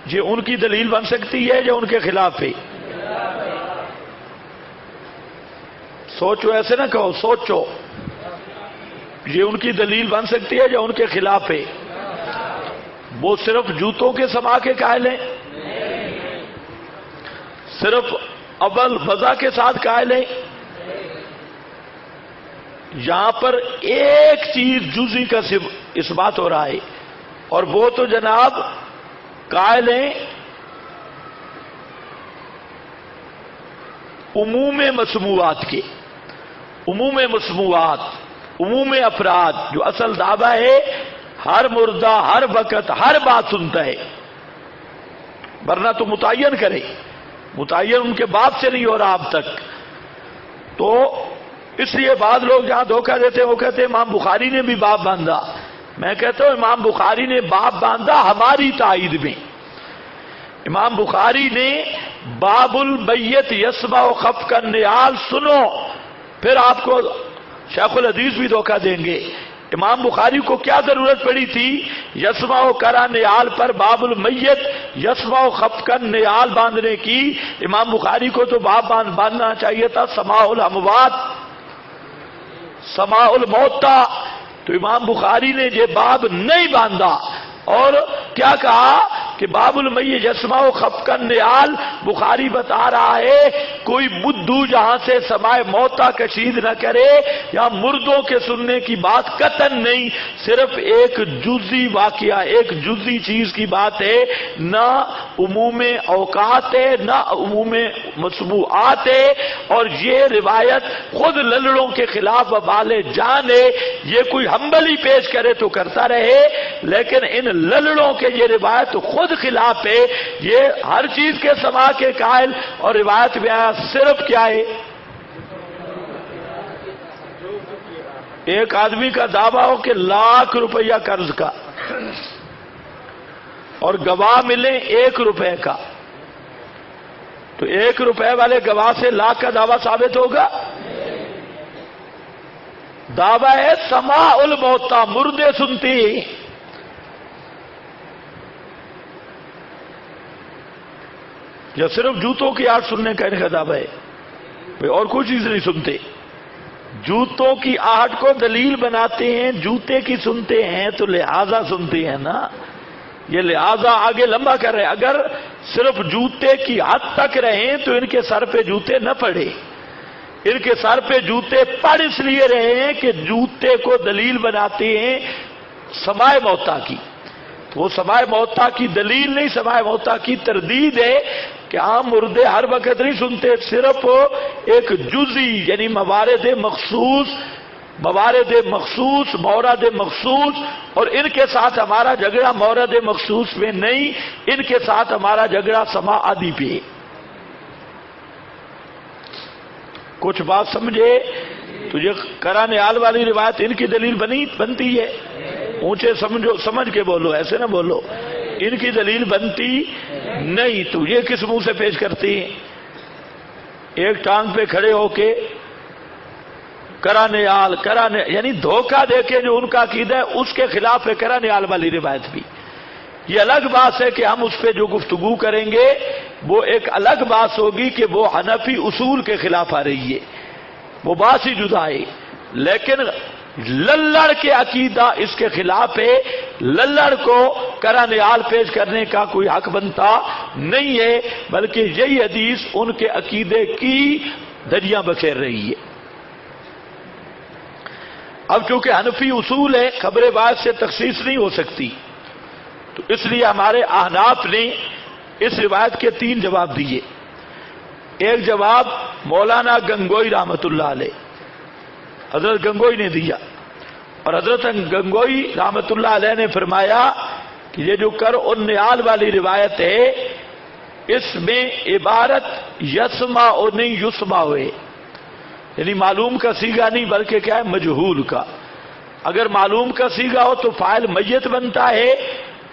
یہ ان کی دلیل بن سکتی ہے یا ان کے خلاف ہے؟ سوچو، ایسے نہ کہو، سوچو. یہ ان کی دلیل بن سکتی ہے یا ان کے خلاف ہے؟ وہ صرف جوتوں کے سما کے قائل ہیں؟ صرف اول وضع کے ساتھ قائل ہیں؟ یہاں پر ایک چیز جزئی کا اس بات ہو رہا ہے، اور وہ تو جناب قائل ہیں عموم مسموعات کے، عموم مسموعات، عموم افراد، جو اصل دعویٰ ہے ہر مردہ ہر وقت ہر بات سنتا ہے، ورنہ تو متعین کرے، متعین ان کے باپ سے نہیں ہو رہا اب تک۔ تو اس لیے بعض لوگ جہاں دھوکہ دیتے ہیں وہ کہتے ہیں امام بخاری نے بھی باپ باندھا۔ میں کہتا ہوں امام بخاری نے باپ باندھا ہماری تائید میں۔ امام بخاری نے باب المیت یسمع خفق النعال سنو، پھر آپ کو شیخ الحدیث بھی دھوکہ دیں گے۔ امام بخاری کو کیا ضرورت پڑی تھی یسمع کرا نعال پر باب المیت یسمع خفق النعال باندھنے کی؟ امام بخاری کو تو باب باندھنا چاہیے تھا سماع الاموات، سماع الموتى۔ تو امام بخاری نے یہ باب نہیں باندھا، اور کیا کہا کہ باب المیت یسمع خفق النعال۔ بخاری بتا رہا ہے کوئی بدھو جہاں سے سماع موتیٰ کشید نہ کرے یا مردوں کے سننے کی بات قطعاً نہیں، صرف ایک جزئی واقعہ، ایک جزئی چیز کی بات ہے، نہ عموم اوقات ہے نہ عموم مسموعات ہے۔ اور یہ روایت خود للڑوں کے خلاف وبال جان ہے۔ یہ کوئی حنبلی پیش کرے تو کرتا رہے، لیکن ان للڑوں کے یہ روایت خود خلاف ہے۔ یہ ہر چیز کے سما کے قائل، اور روایت میں آیا صرف کیا ہے؟ ایک آدمی کا دعویٰ ہو کہ ₹1,00,000 قرض کا، اور گواہ ملے ₹1 کا، تو ₹1 والے گواہ سے لاکھ کا دعویٰ ثابت ہوگا؟ دعویٰ ہے سماع الموتیٰ، مردے سنتے ہیں۔ یا صرف جوتوں کی آہٹ سننے کا ان کا دعویٰ ہے؟ بھئی اور کوئی چیز نہیں سنتے، جوتوں کی آہٹ کو دلیل بناتے ہیں، جوتے کی سنتے ہیں تو لہذا سنتے ہیں نا، یہ لہذا آگے لمبا کر رہے ہیں۔ اگر صرف جوتے کی حد تک رہیں تو ان کے سر پہ جوتے نہ پڑے، ان کے سر پہ جوتے پڑ اس لیے رہے ہیں کہ جوتے کو دلیل بناتے ہیں سماع موتیٰ کی۔ تو وہ سماع موتیٰ کی دلیل نہیں، سماع موتیٰ کی تردید ہے کہ عام مردے ہر وقت نہیں سنتے، صرف ایک جزئی یعنی موارد مخصوص، مورد مخصوص، اور ان کے ساتھ ہمارا جھگڑا مورد مخصوص میں نہیں، ان کے ساتھ ہمارا جھگڑا سماع عادی پہ۔ کچھ بات سمجھے؟ تو یہ کرا نعال والی روایت ان کی دلیل بنتی ہے؟ اونچے سمجھ کے بولو، ایسے نہ بولو، ان کی دلیل بنتی نہیں۔ تو یہ کس منہ سے پیش کرتی ہیں؟ ایک ٹانگ پہ کھڑے ہو کے کرا نعال یعنی دھوکہ دے کے جو ان کا عقیدہ ہے اس کے خلاف ہے کرا نعال والی روایت بھی۔ یہ الگ بات ہے کہ ہم اس پہ جو گفتگو کریں گے وہ ایک الگ بات ہوگی کہ وہ حنفی اصول کے خلاف آ رہی ہے، وہ بات ہی جدا ہے۔ لیکن للڑ کے عقیدہ اس کے خلاف ہے، للڑ کو کرا نعال پیش کرنے کا کوئی حق بنتا نہیں ہے، بلکہ یہی حدیث ان کے عقیدے کی دریاں بکھیر رہی ہے۔ اب چونکہ حنفی اصول ہے، خبر باعث سے تخصیص نہیں ہو سکتی، تو اس لیے ہمارے احناف نے اس روایت کے 3 جواب دیے۔ ایک جواب مولانا گنگوئی رحمت اللہ علیہ، حضرت گنگوئی نے دیا، اور حضرت گنگوئی رحمت اللہ علیہ نے فرمایا کہ یہ جو کر النعال والی روایت ہے اس میں عبارت یسمع اور نہیں یسمع ہوئے، یعنی معلوم کا صیغہ نہیں بلکہ کیا ہے مجہول کا۔ اگر معلوم کا صیغہ ہو تو فاعل میت بنتا ہے،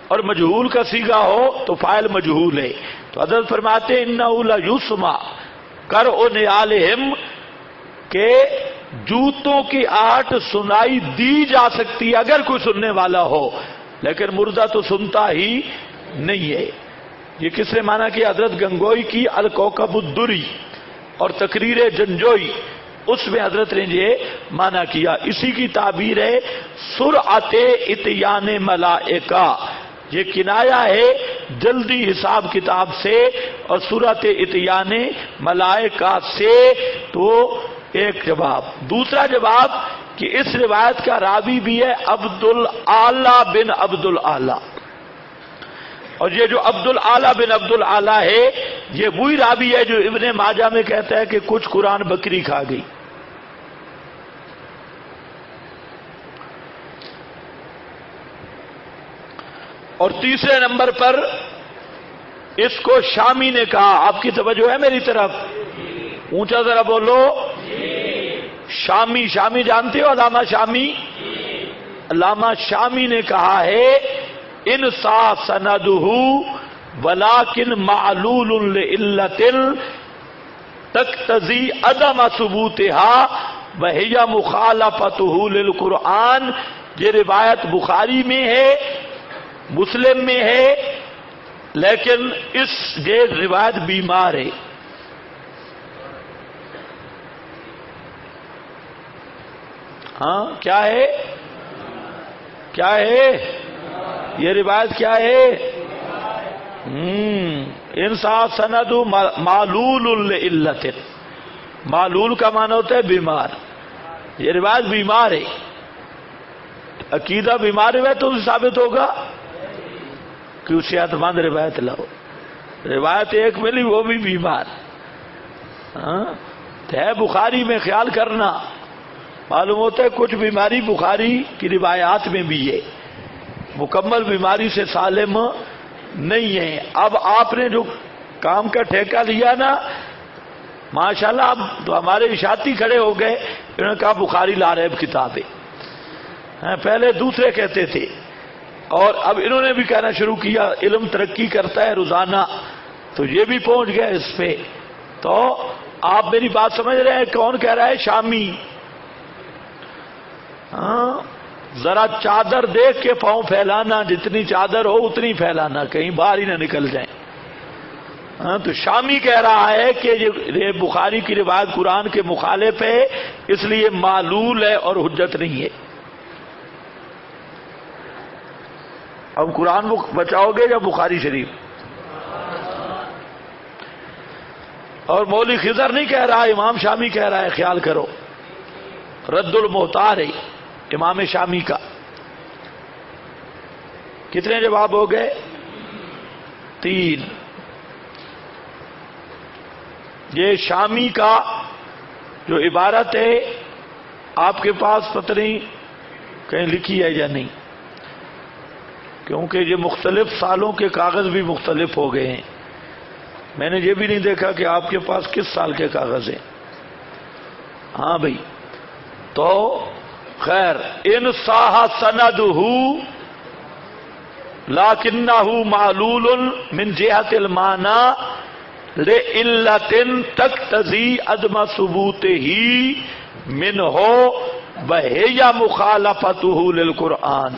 اور مجہول کا صیغہ ہو تو فاعل مجہول ہے۔ تو حضرت فرماتے ہیں انہ لیسمع قرء نعالہم، کہ جوتوں کی آہٹ سنائی دی جا سکتی ہے اگر کوئی سننے والا ہو، لیکن مردہ تو سنتا ہی نہیں ہے۔ یہ کس نے مانا کہ حضرت گنگوئی کی الکوکب الدری اور تقریر جنجوئی اس میں حضرت نے یہ مانا کیا. اسی کی تعبیر ہے سرعت اتیان ملائکہ. یہ کنایا ہے جلدی حساب کتاب سے اور سورت اتیان ملائکہ سے. تو ایک جواب. دوسرا جواب کہ اس روایت کا راوی بھی ہے عبد الاعلی بن عبد الاعلی، اور یہ جو عبد الاعلی بن عبد الاعلی ہے یہ وہی راوی ہے جو ابن ماجہ میں کہتا ہے کہ کچھ قرآن بکری کھا گئی. اور تیسرے نمبر پر اس کو شامی نے کہا. آپ کی توجہ ہے میری طرف؟ اونچا ذرا بولو. شامی. شامی جانتے ہو علامہ شامی؟ علامہ شامی نے کہا ہے ان سا سندہ ولیکن معلول لعلت تقتضی عدم ثبوتها وہی مخالفتہ للقرآن. یہ روایت بخاری میں ہے، مسلم میں ہے، لیکن یہ روایت بیمار ہے. ہاں کیا ہے؟ کیا ہے یہ روایت؟ کیا ہے؟ انصاف سند معلول لعلت. معلول کا معنی ہوتا ہے بیمار. یہ روایت بیمار ہے. عقیدہ بیمار ہے تو ثابت ہوگا کہ صحت مند روایت لاؤ. روایت ایک ملی وہ بھی بیمار. ہاں ہے بخاری میں. خیال کرنا معلوم ہوتا ہے کچھ بیماری بخاری کی روایات میں بھی ہے، مکمل بیماری سے سالم نہیں ہے. اب آپ نے جو کام کا ٹھیکہ لیا نا ماشاءاللہ، اب تو ہمارے اشاعتی کھڑے ہو گئے. انہوں نے کہا بخاری لا رہے کتابیں. پہلے دوسرے کہتے تھے اور اب انہوں نے بھی کہنا شروع کیا. علم ترقی کرتا ہے روزانہ، تو یہ بھی پہنچ گئے اس پہ. تو آپ میری بات سمجھ رہے ہیں؟ کون کہہ رہا ہے؟ شامی. ہاں ذرا چادر دیکھ کے پاؤں پھیلانا، جتنی چادر ہو اتنی پھیلانا، کہیں باہر ہی نہ نکل جائیں. ہاں تو شامی کہہ رہا ہے کہ یہ بخاری کی روایت قرآن کے مخالف ہے، اس لیے معلول ہے اور حجت نہیں ہے. اب قرآن بچاؤ گے یا بخاری شریف؟ اور مولوی خضر نہیں کہہ رہا، امام شامی کہہ رہا ہے. خیال کرو. رد المحتار ہے امام شامی کا. کتنے جواب ہو گئے؟ 3. یہ شامی کا جو عبارت ہے آپ کے پاس پتہ نہیں کہیں لکھی ہے یا نہیں، کیونکہ یہ مختلف سالوں کے کاغذ بھی مختلف ہو گئے ہیں. میں نے یہ بھی نہیں دیکھا کہ آپ کے پاس کس سال کے کاغذ ہیں. ہاں بھائی. تو خیر ان صاح سندہ لکنہ معلول من جہت المعنی لعلت تقتضی عدم ثبوتہ منہ وہی مخالفتہ للقرآن.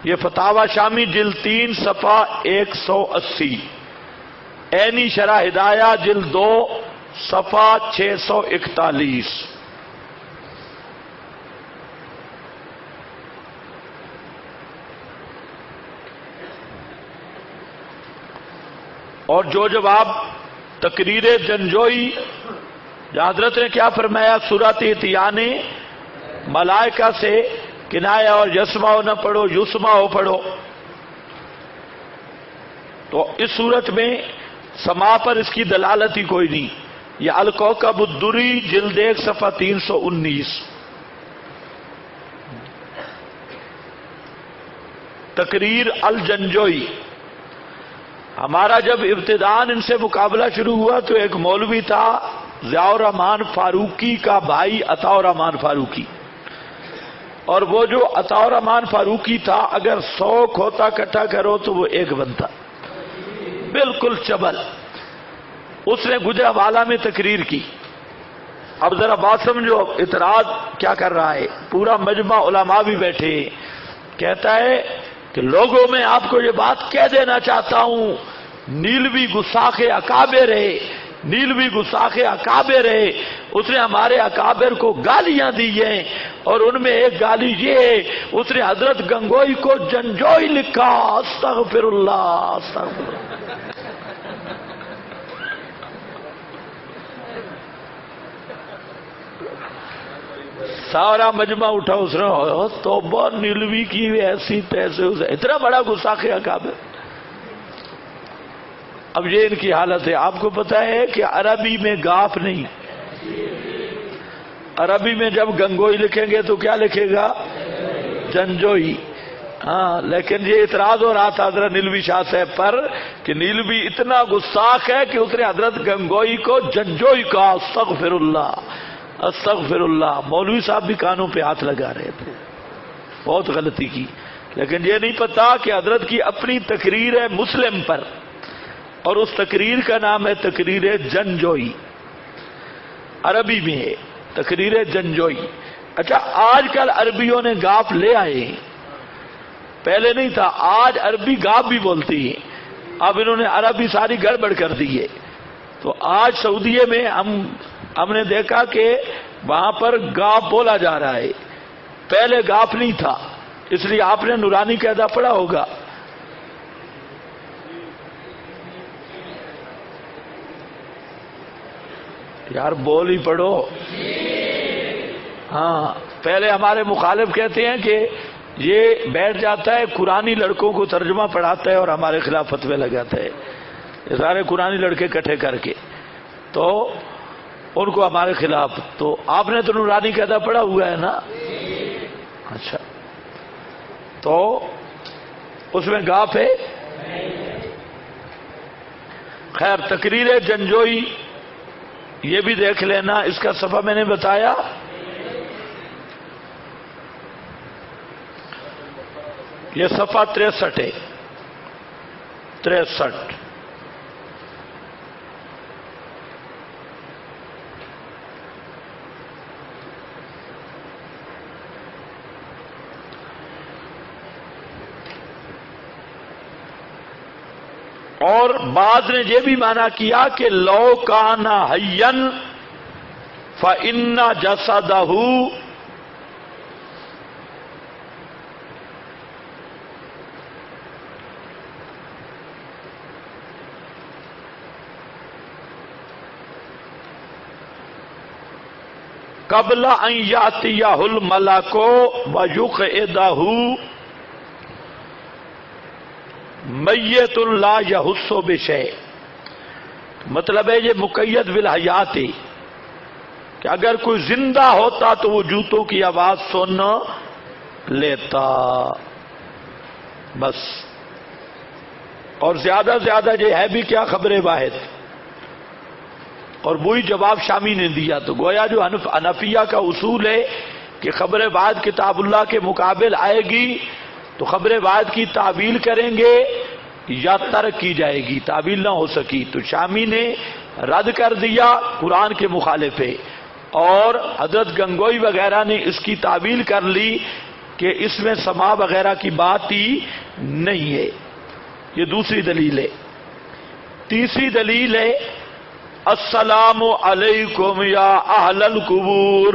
یہ فتاوی شامی جلد 3 صفحہ 180. عینی شرح ہدایہ جلد 2 صفحہ 641. اور جو جواب تقریر جنجوئی حضرت نے کیا فرمایا؟ سورۃ اتیان ملائکہ سے کنایا اور یسمعو نہ پڑھو، یسمعو پڑھو. تو اس صورت میں سما پر اس کی دلالت ہی کوئی نہیں. یہ الکوکب الدری جلد 1 صفحہ 319. تقریر الجنجوئی. ہمارا جب ابتداءً ان سے مقابلہ شروع ہوا تو ایک مولوی تھا ضیاء الرحمان فاروقی کا بھائی عطاء الرحمان فاروقی، اور وہ جو عطاء الرحمان فاروقی تھا اگر 100 کھوتا اکٹھا کرو تو وہ ایک بنتا، بالکل چبل. اس نے گجرانوالہ میں تقریر کی. اب ذرا بات سمجھو، اعتراض کیا کر رہا ہے. پورا مجمع علماء بھی بیٹھے. کہتا ہے کہ لوگوں میں آپ کو یہ بات کہہ دینا چاہتا ہوں، نیلوی گستاخ اکابر ہے، نیلوی گستاخ اکابر ہے، اس نے ہمارے اکابر کو گالیاں دی ہیں، اور ان میں ایک گالی یہ ہے، اس نے حضرت گنگوئی کو جنجوئی لکھا۔ استغفر اللہ استغفر اللہ۔ سارا مجمع اٹھا، اس نے توبہ نیلوی کی ایسی تیسے، اتنا بڑا گستاخ اکابر۔ اب یہ ان کی حالت ہے۔ آپ کو پتا ہے کہ عربی میں گاف نہیں، عربی میں جب گنگوئی لکھیں گے تو کیا لکھے گا؟ جنجوئی۔ ہاں، لیکن یہ اعتراض ہو رہا تھا حضرت نیلوی شاہ صاحب پر کہ نیلوی اتنا گستاخ ہے کہ اس نے حضرت گنگوئی کو جنجوئی کہا۔ استغفر اللہ استغفر اللہ۔ مولوی صاحب بھی کانوں پہ ہاتھ لگا رہے تھے، بہت غلطی کی، لیکن یہ نہیں پتا کہ حضرت کی اپنی تقریر ہے مسلم پر، اور اس تقریر کا نام ہے تقریر جنجوئی، عربی میں ہے تقریر جنجوئی۔ اچھا، آج کل عربیوں نے گاف لے آئے ہیں، پہلے نہیں تھا، آج عربی گاف بھی بولتی ہے، اب انہوں نے عربی ساری گڑبڑ کر دی ہے۔ تو آج سعودیے میں ہم نے دیکھا کہ وہاں پر گاف بولا جا رہا ہے، پہلے گاف نہیں تھا، اس لیے آپ نے نورانی قاعدہ پڑھا ہوگا۔ یار بول ہی پڑھو۔ ہاں، پہلے ہمارے مخالف کہتے ہیں کہ یہ بیٹھ جاتا ہے قرآنی لڑکوں کو ترجمہ پڑھاتا ہے اور ہمارے خلاف فتوے لگاتا ہے، یہ سارے قرآنی لڑکے اکٹھے کر کے، تو ان کو ہمارے خلاف۔ تو آپ نے تو نورانی قاعدہ پڑھا ہوا ہے نا؟ اچھا، تو اس میں گاف ہے؟ خیر، تقریر جنجوئی یہ بھی دیکھ لینا، اس کا صفحہ میں نے بتایا، یہ صفحہ 63 ہے، 63۔ اور بعض نے یہ بھی مانا کیا کہ لو کان حیا فإن جسدہ قبل ان یاتیہ الملک ویقعدہ میت لا یحس بشیء۔ مطلب ہے یہ مقید بالحیات ہے کہ اگر کوئی زندہ ہوتا تو وہ جوتوں کی آواز سن لیتا، بس۔ اور زیادہ زیادہ یہ ہے بھی کیا؟ خبر واحد۔ اور وہی جواب شامی نے دیا، تو گویا جو حنفیہ کا اصول ہے کہ خبر واحد کتاب اللہ کے مقابل آئے گی تو خبر واحد کی تعویل کریں گے یا ترک کی جائے گی، تعویل نہ ہو سکی، تو شامی نے رد کر دیا، قرآن کے مخالف ہے، اور حضرت گنگوئی وغیرہ نے اس کی تعویل کر لی کہ اس میں سما وغیرہ کی بات ہی نہیں ہے۔ یہ دوسری دلیل ہے۔ تیسری دلیل ہے السلام علیکم یا اہل القبور،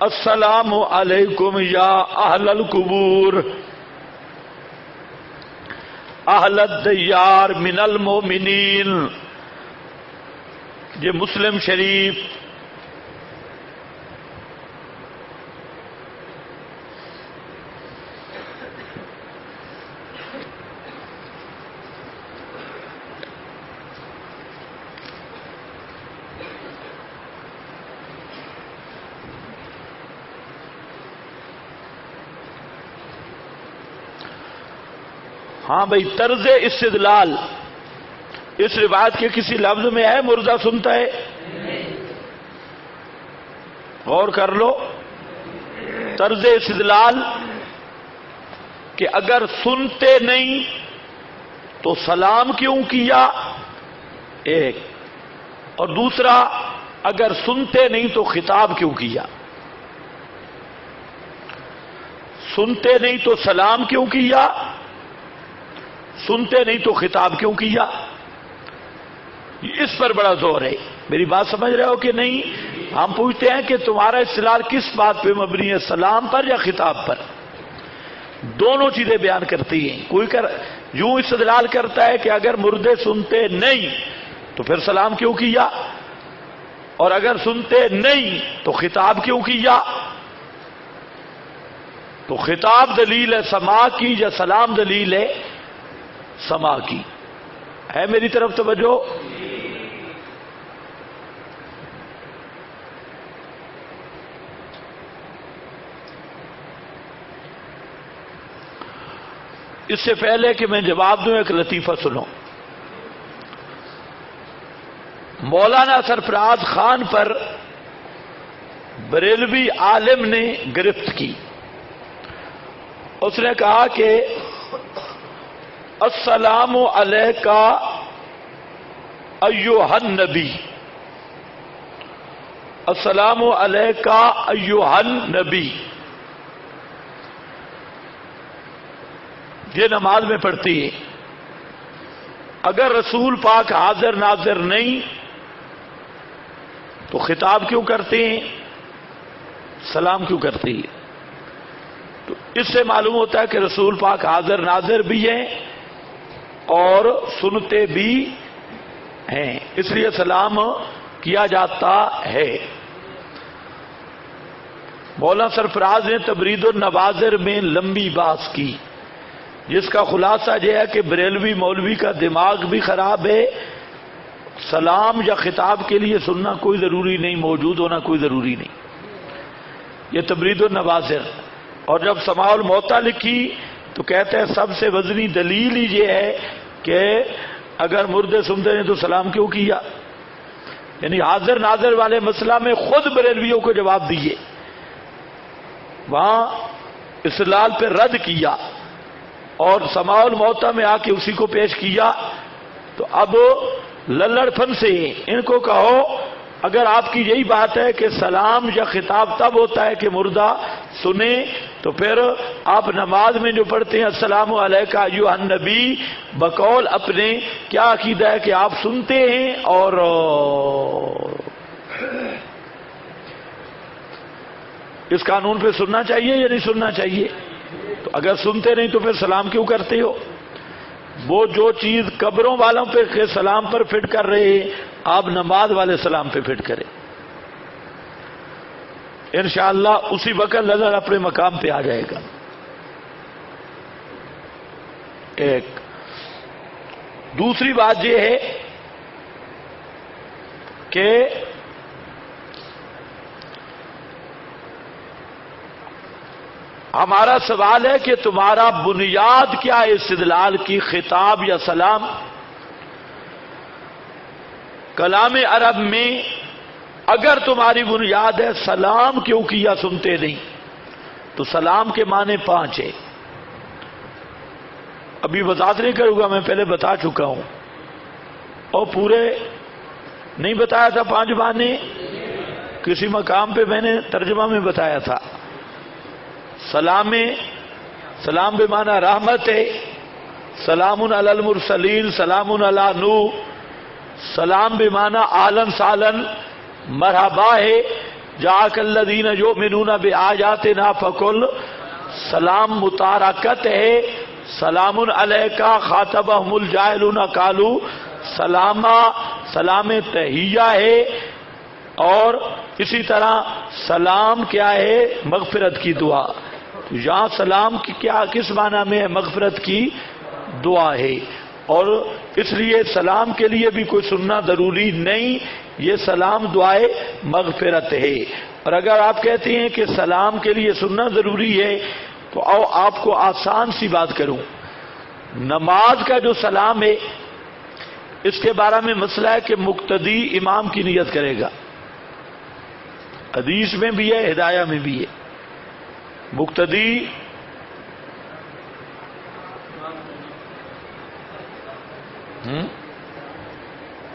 السلام علیکم یا اہل القبور اہل الدیار من المؤمنین۔ یہ مسلم شریف ہاں بھائی، طرز استدلال اس روایت کے کسی لفظ میں ہے مردہ سنتا ہے؟ غور کر لو، طرز استدلال کہ اگر سنتے نہیں تو سلام کیوں کیا، ایک، اور دوسرا اگر سنتے نہیں تو خطاب کیوں کیا۔ سنتے نہیں تو سلام کیوں کیا، سنتے نہیں تو خطاب کیوں کیا؟ اس پر بڑا زور ہے. میری بات سمجھ رہے ہو کہ نہیں؟ ہم پوچھتے ہیں کہ تمہارا استدلال کس بات پہ مبنی ہے، سلام پر یا خطاب پر؟ دونوں چیزیں بیان کرتی ہیں. کوئی یوں استدلال کرتا ہے کہ اگر مردے سنتے نہیں تو پھر سلام کیوں کیا، اور اگر سنتے نہیں تو خطاب کیوں کیا؟ تو خطاب دلیل ہے سماع کی یا سلام دلیل ہے سماع کی؟ ہے میری طرف توجہ؟ اس سے پہلے کہ میں جواب دوں ایک لطیفہ سنو. مولانا سرفراز خان پر بریلوی عالم نے گرفت کی. اس نے کہا کہ السلام علیکہ ایھا النبی، السلام علیکہ ایھا النبی. یہ نماز میں پڑھتی ہے. اگر رسول پاک حاضر ناظر نہیں تو خطاب کیوں کرتے ہیں، سلام کیوں کرتی ہے؟ تو اس سے معلوم ہوتا ہے کہ رسول پاک حاضر ناظر بھی ہیں اور سنتے بھی ہیں، اس لیے سلام کیا جاتا ہے. مولانا سرفراز نے تبرید النواظر میں لمبی بحث کی، جس کا خلاصہ یہ ہے کہ بریلوی مولوی کا دماغ بھی خراب ہے. سلام یا خطاب کے لیے سننا کوئی ضروری نہیں، موجود ہونا کوئی ضروری نہیں. یہ تبرید النواظر. اور جب سماع الموتیٰ لکھی تو کہتے ہیں سب سے وزنی دلیل ہی یہ ہے کہ اگر مردے سنتے ہیں تو سلام کیوں کیا. یعنی حاضر ناظر والے مسئلہ میں خود بریلویوں کو جواب دیے، وہاں استدلال پہ رد کیا اور سماع الموتیٰ میں آ کے اسی کو پیش کیا. تو اب للڑ پن سے ان کو کہو اگر آپ کی یہی بات ہے کہ سلام یا خطاب تب ہوتا ہے کہ مردہ سنے، تو پھر آپ نماز میں جو پڑھتے ہیں السلام علیکہ ایھا النبی، بقول اپنے کیا عقیدہ ہے کہ آپ سنتے ہیں اور اس قانون پہ سننا چاہیے یا نہیں سننا چاہیے؟ تو اگر سنتے نہیں تو پھر سلام کیوں کرتے ہو؟ وہ جو چیز قبروں والوں پہ سلام پر فٹ کر رہے ہیں آپ نماز والے سلام پہ فٹ کریں، انشاءاللہ اسی وقت نظر اپنے مقام پہ آ جائے گا. ایک دوسری بات یہ ہے کہ ہمارا سوال ہے کہ تمہارا بنیاد کیا ہے استدلال کی، خطاب یا سلام؟ کلام عرب میں اگر تمہاری بنیاد ہے سلام کیوں کیا سنتے نہیں، تو سلام کے معنی 5 ہے. ابھی وضاحت نہیں کروں گا، میں پہلے بتا چکا ہوں اور پورے نہیں بتایا تھا. 5 معنی کسی مقام پہ میں نے ترجمہ میں بتایا تھا. سلام بمعنی رحمت ہے، سلام علی المرسلین، سلام علی نوح. سلام بمعنی آلن سالن مرحبا ہے، جاءک الذین یؤمنون بآیاتنا فقل. سلام متارکت ہے، سلام علیکہ خاطبہم الجاہلون قالوا سلاما. سلام تحیہ ہے. اور اسی طرح سلام کیا ہے؟ مغفرت کی دعا. یہاں سلام کی کیا کس معنی میں ہے؟ مغفرت کی دعا ہے. اور اس لیے سلام کے لیے بھی کوئی سننا ضروری نہیں، یہ سلام دعائے مغفرت ہے. اور اگر آپ کہتے ہیں کہ سلام کے لیے سننا ضروری ہے تو آؤ آپ کو آسان سی بات کروں. نماز کا جو سلام ہے اس کے بارے میں مسئلہ ہے کہ مقتدی امام کی نیت کرے گا. حدیث میں بھی ہے، ہدایہ میں بھی ہے. مقتدی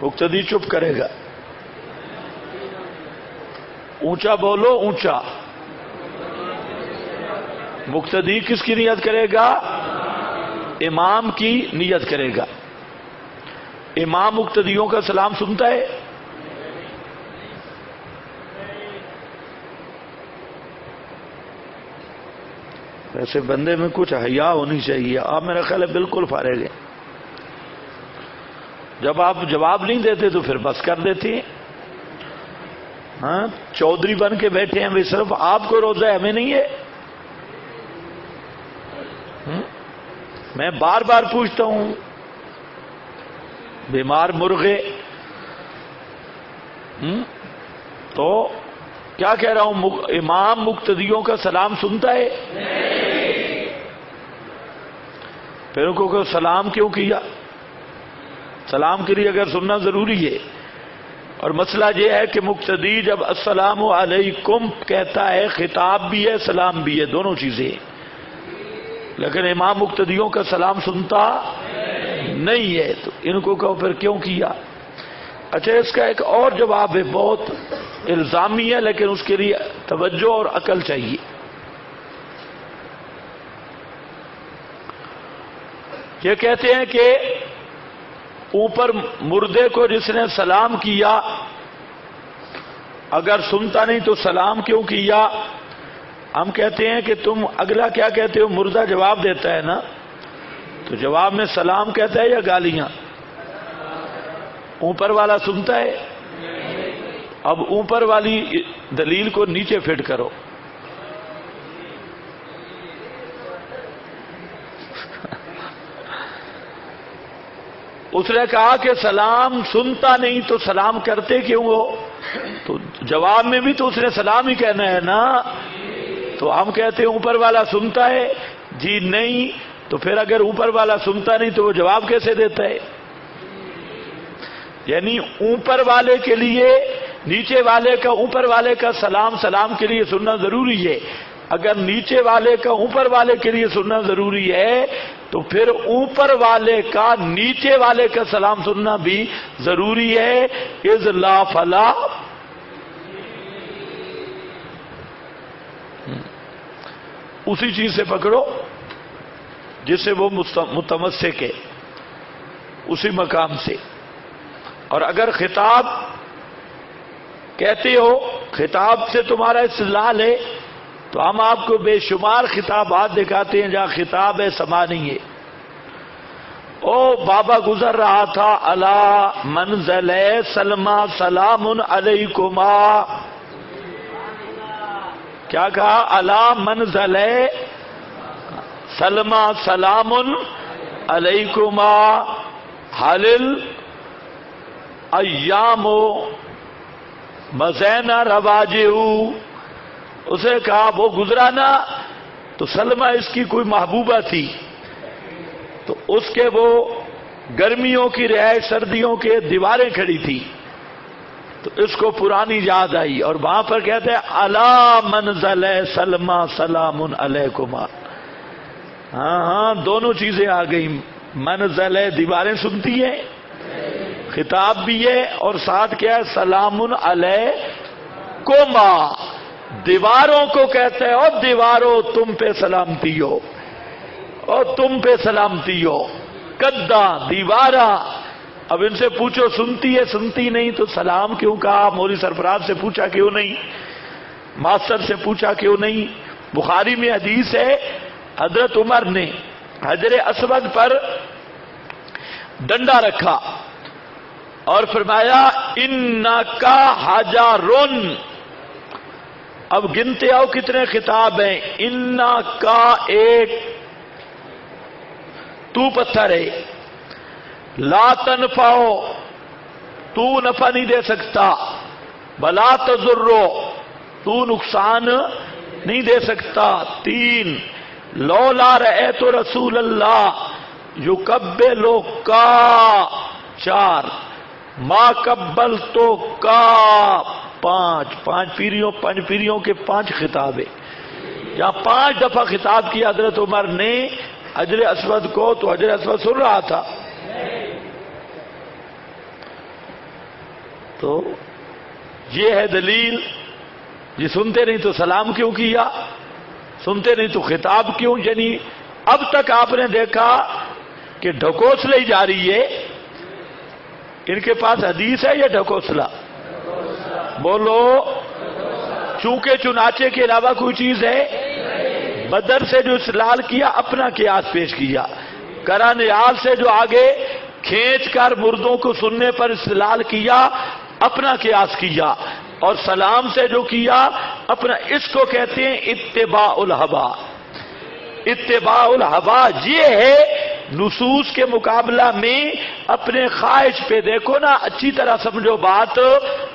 مقتدی چپ کرے گا. اونچا بولو، اونچا. مقتدی کس کی نیت کرے گا؟ امام کی نیت کرے گا۔ امام مقتدیوں کا سلام سنتا ہے؟ ویسے بندے میں کچھ حیا ہونی چاہیے، آپ میرا خیال ہے بالکل فارغ ہیں۔ جب آپ جواب نہیں دیتے تو پھر بس کر دیتے ہیں۔ ہاں، چودھری بن کے بیٹھے ہیں، وہ صرف آپ کو روزہ ہے، ہمیں نہیں ہے۔ میں بار بار پوچھتا ہوں، بیمار مرغے تو کیا کہہ رہا ہوں، امام مقتدیوں کا سلام سنتا ہے؟ پھر ان کو سلام کیوں کیا؟ سلام کے لیے اگر سننا ضروری ہے، اور مسئلہ یہ ہے کہ مقتدی جب السلام علیکم کہتا ہے، خطاب بھی ہے سلام بھی ہے، دونوں چیزیں، لیکن امام مقتدیوں کا سلام سنتا نہیں ہے، تو ان کو کہو پھر کیوں کیا؟ اچھا، اس کا ایک اور جواب ہے، بہت الزامی ہے، لیکن اس کے لیے توجہ اور عقل چاہیے۔ یہ کہتے ہیں کہ اوپر مردے کو جس نے سلام کیا اگر سنتا نہیں تو سلام کیوں کیا؟ ہم کہتے ہیں کہ تم اگلا کیا کہتے ہو، مردہ جواب دیتا ہے نا، تو جواب میں سلام کہتا ہے یا گالیاں؟ اوپر والا سنتا ہے؟ اب اوپر والی دلیل کو نیچے فٹ کرو۔ اس نے کہا کہ سلام سنتا نہیں تو سلام کرتے کیوں ہو؟ تو جواب میں بھی تو اس نے سلام ہی کہنا ہے نا، تو ہم کہتے ہیں اوپر والا سنتا ہے، جی نہیں، تو پھر اگر اوپر والا سنتا نہیں تو وہ جواب کیسے دیتا ہے؟ یعنی اوپر والے کے لیے نیچے والے کا اوپر والے کا سلام سلام کے لیے سننا ضروری ہے، اگر نیچے والے کا اوپر والے کے لیے سننا ضروری ہے تو پھر اوپر والے کا نیچے والے کا سلام سننا بھی ضروری ہے۔ اذ لا فلا، اسی چیز سے پکڑو جس سے وہ متمسک ہے، اسی مقام سے۔ اور اگر خطاب کہتے ہو، خطاب سے تمہارا استدلال ہے، تو ہم آپ کو بے شمار خطابات دکھاتے ہیں جہاں خطاب ہے، سما نہیں ہے۔ او بابا گزر رہا تھا، الا منزل سلمہ سلام علیکما، کیا کہا؟ الا منزل سلمہ سلام علیکما حلل ایام مزینہ رواجہو، اسے کہا وہ گزرا نا، تو سلمہ اس کی کوئی محبوبہ تھی، تو اس کے وہ گرمیوں کی رہائش، سردیوں کے دیواریں کھڑی تھی، تو اس کو پرانی یاد آئی، اور وہاں پر کہتے ہیں الا منزل سلمہ سلام علیکما۔ ہاں دونوں چیزیں آ گئی، منزل دیواریں سنتی ہیں، خطاب بھی ہے، اور ساتھ کیا ہے؟ سلام علیکما، دیواروں کو کہتے ہیں، اور دیواروں تم پہ سلامتی ہو، اور تم پہ سلامتی ہو، کدا دیوارا۔ اب ان سے پوچھو سنتی ہے، سنتی نہیں تو سلام کیوں کہا؟ مولوی سرفراز سے پوچھا کیوں نہیں؟ ماسٹر سے پوچھا کیوں نہیں؟ بخاری میں حدیث ہے، حضرت عمر نے حجر اسود پر ڈنڈا رکھا اور فرمایا انکا حجرن، اب گنتے آؤ کتنے خطاب ہیں، انکا ایک، تو پتھر ہے، لا تنفعو، تو نفع نہیں دے سکتا، بلا تضرو، تو نقصان نہیں دے سکتا، تین، لولا رأیت رسول اللہ یقبلو کا، چار، ما قبلتو کا، پانچ پیریوں کے 5 خطاب ہے، جہاں 5 دفعہ خطاب کیا حضرت عمر نے حجر اسود کو، تو حجر اسود سن رہا تھا۔ تو یہ ہے دلیل، جی سنتے نہیں تو سلام کیوں کیا، سنتے نہیں تو خطاب کیوں؟ یعنی اب تک آپ نے دیکھا کہ ڈھکوسلے ہی جاری ہے. ان کے پاس حدیث ہے یا ڈھکوسلا؟ بولو. چونکہ چنانچہ کے علاوہ کوئی چیز ہے؟ بدر سے جو استدلال کیا اپنا قیاس پیش کیا. کرانیال سے جو آگے کھینچ کر مردوں کو سننے پر استدلال کیا اپنا قیاس کیا. اور سلام سے جو کیا اپنا. اس کو کہتے ہیں اتباع الہوا. اتباع الہوا یہ ہے نصوص کے مقابلہ میں اپنے خواہش پہ. دیکھو نا اچھی طرح سمجھو بات.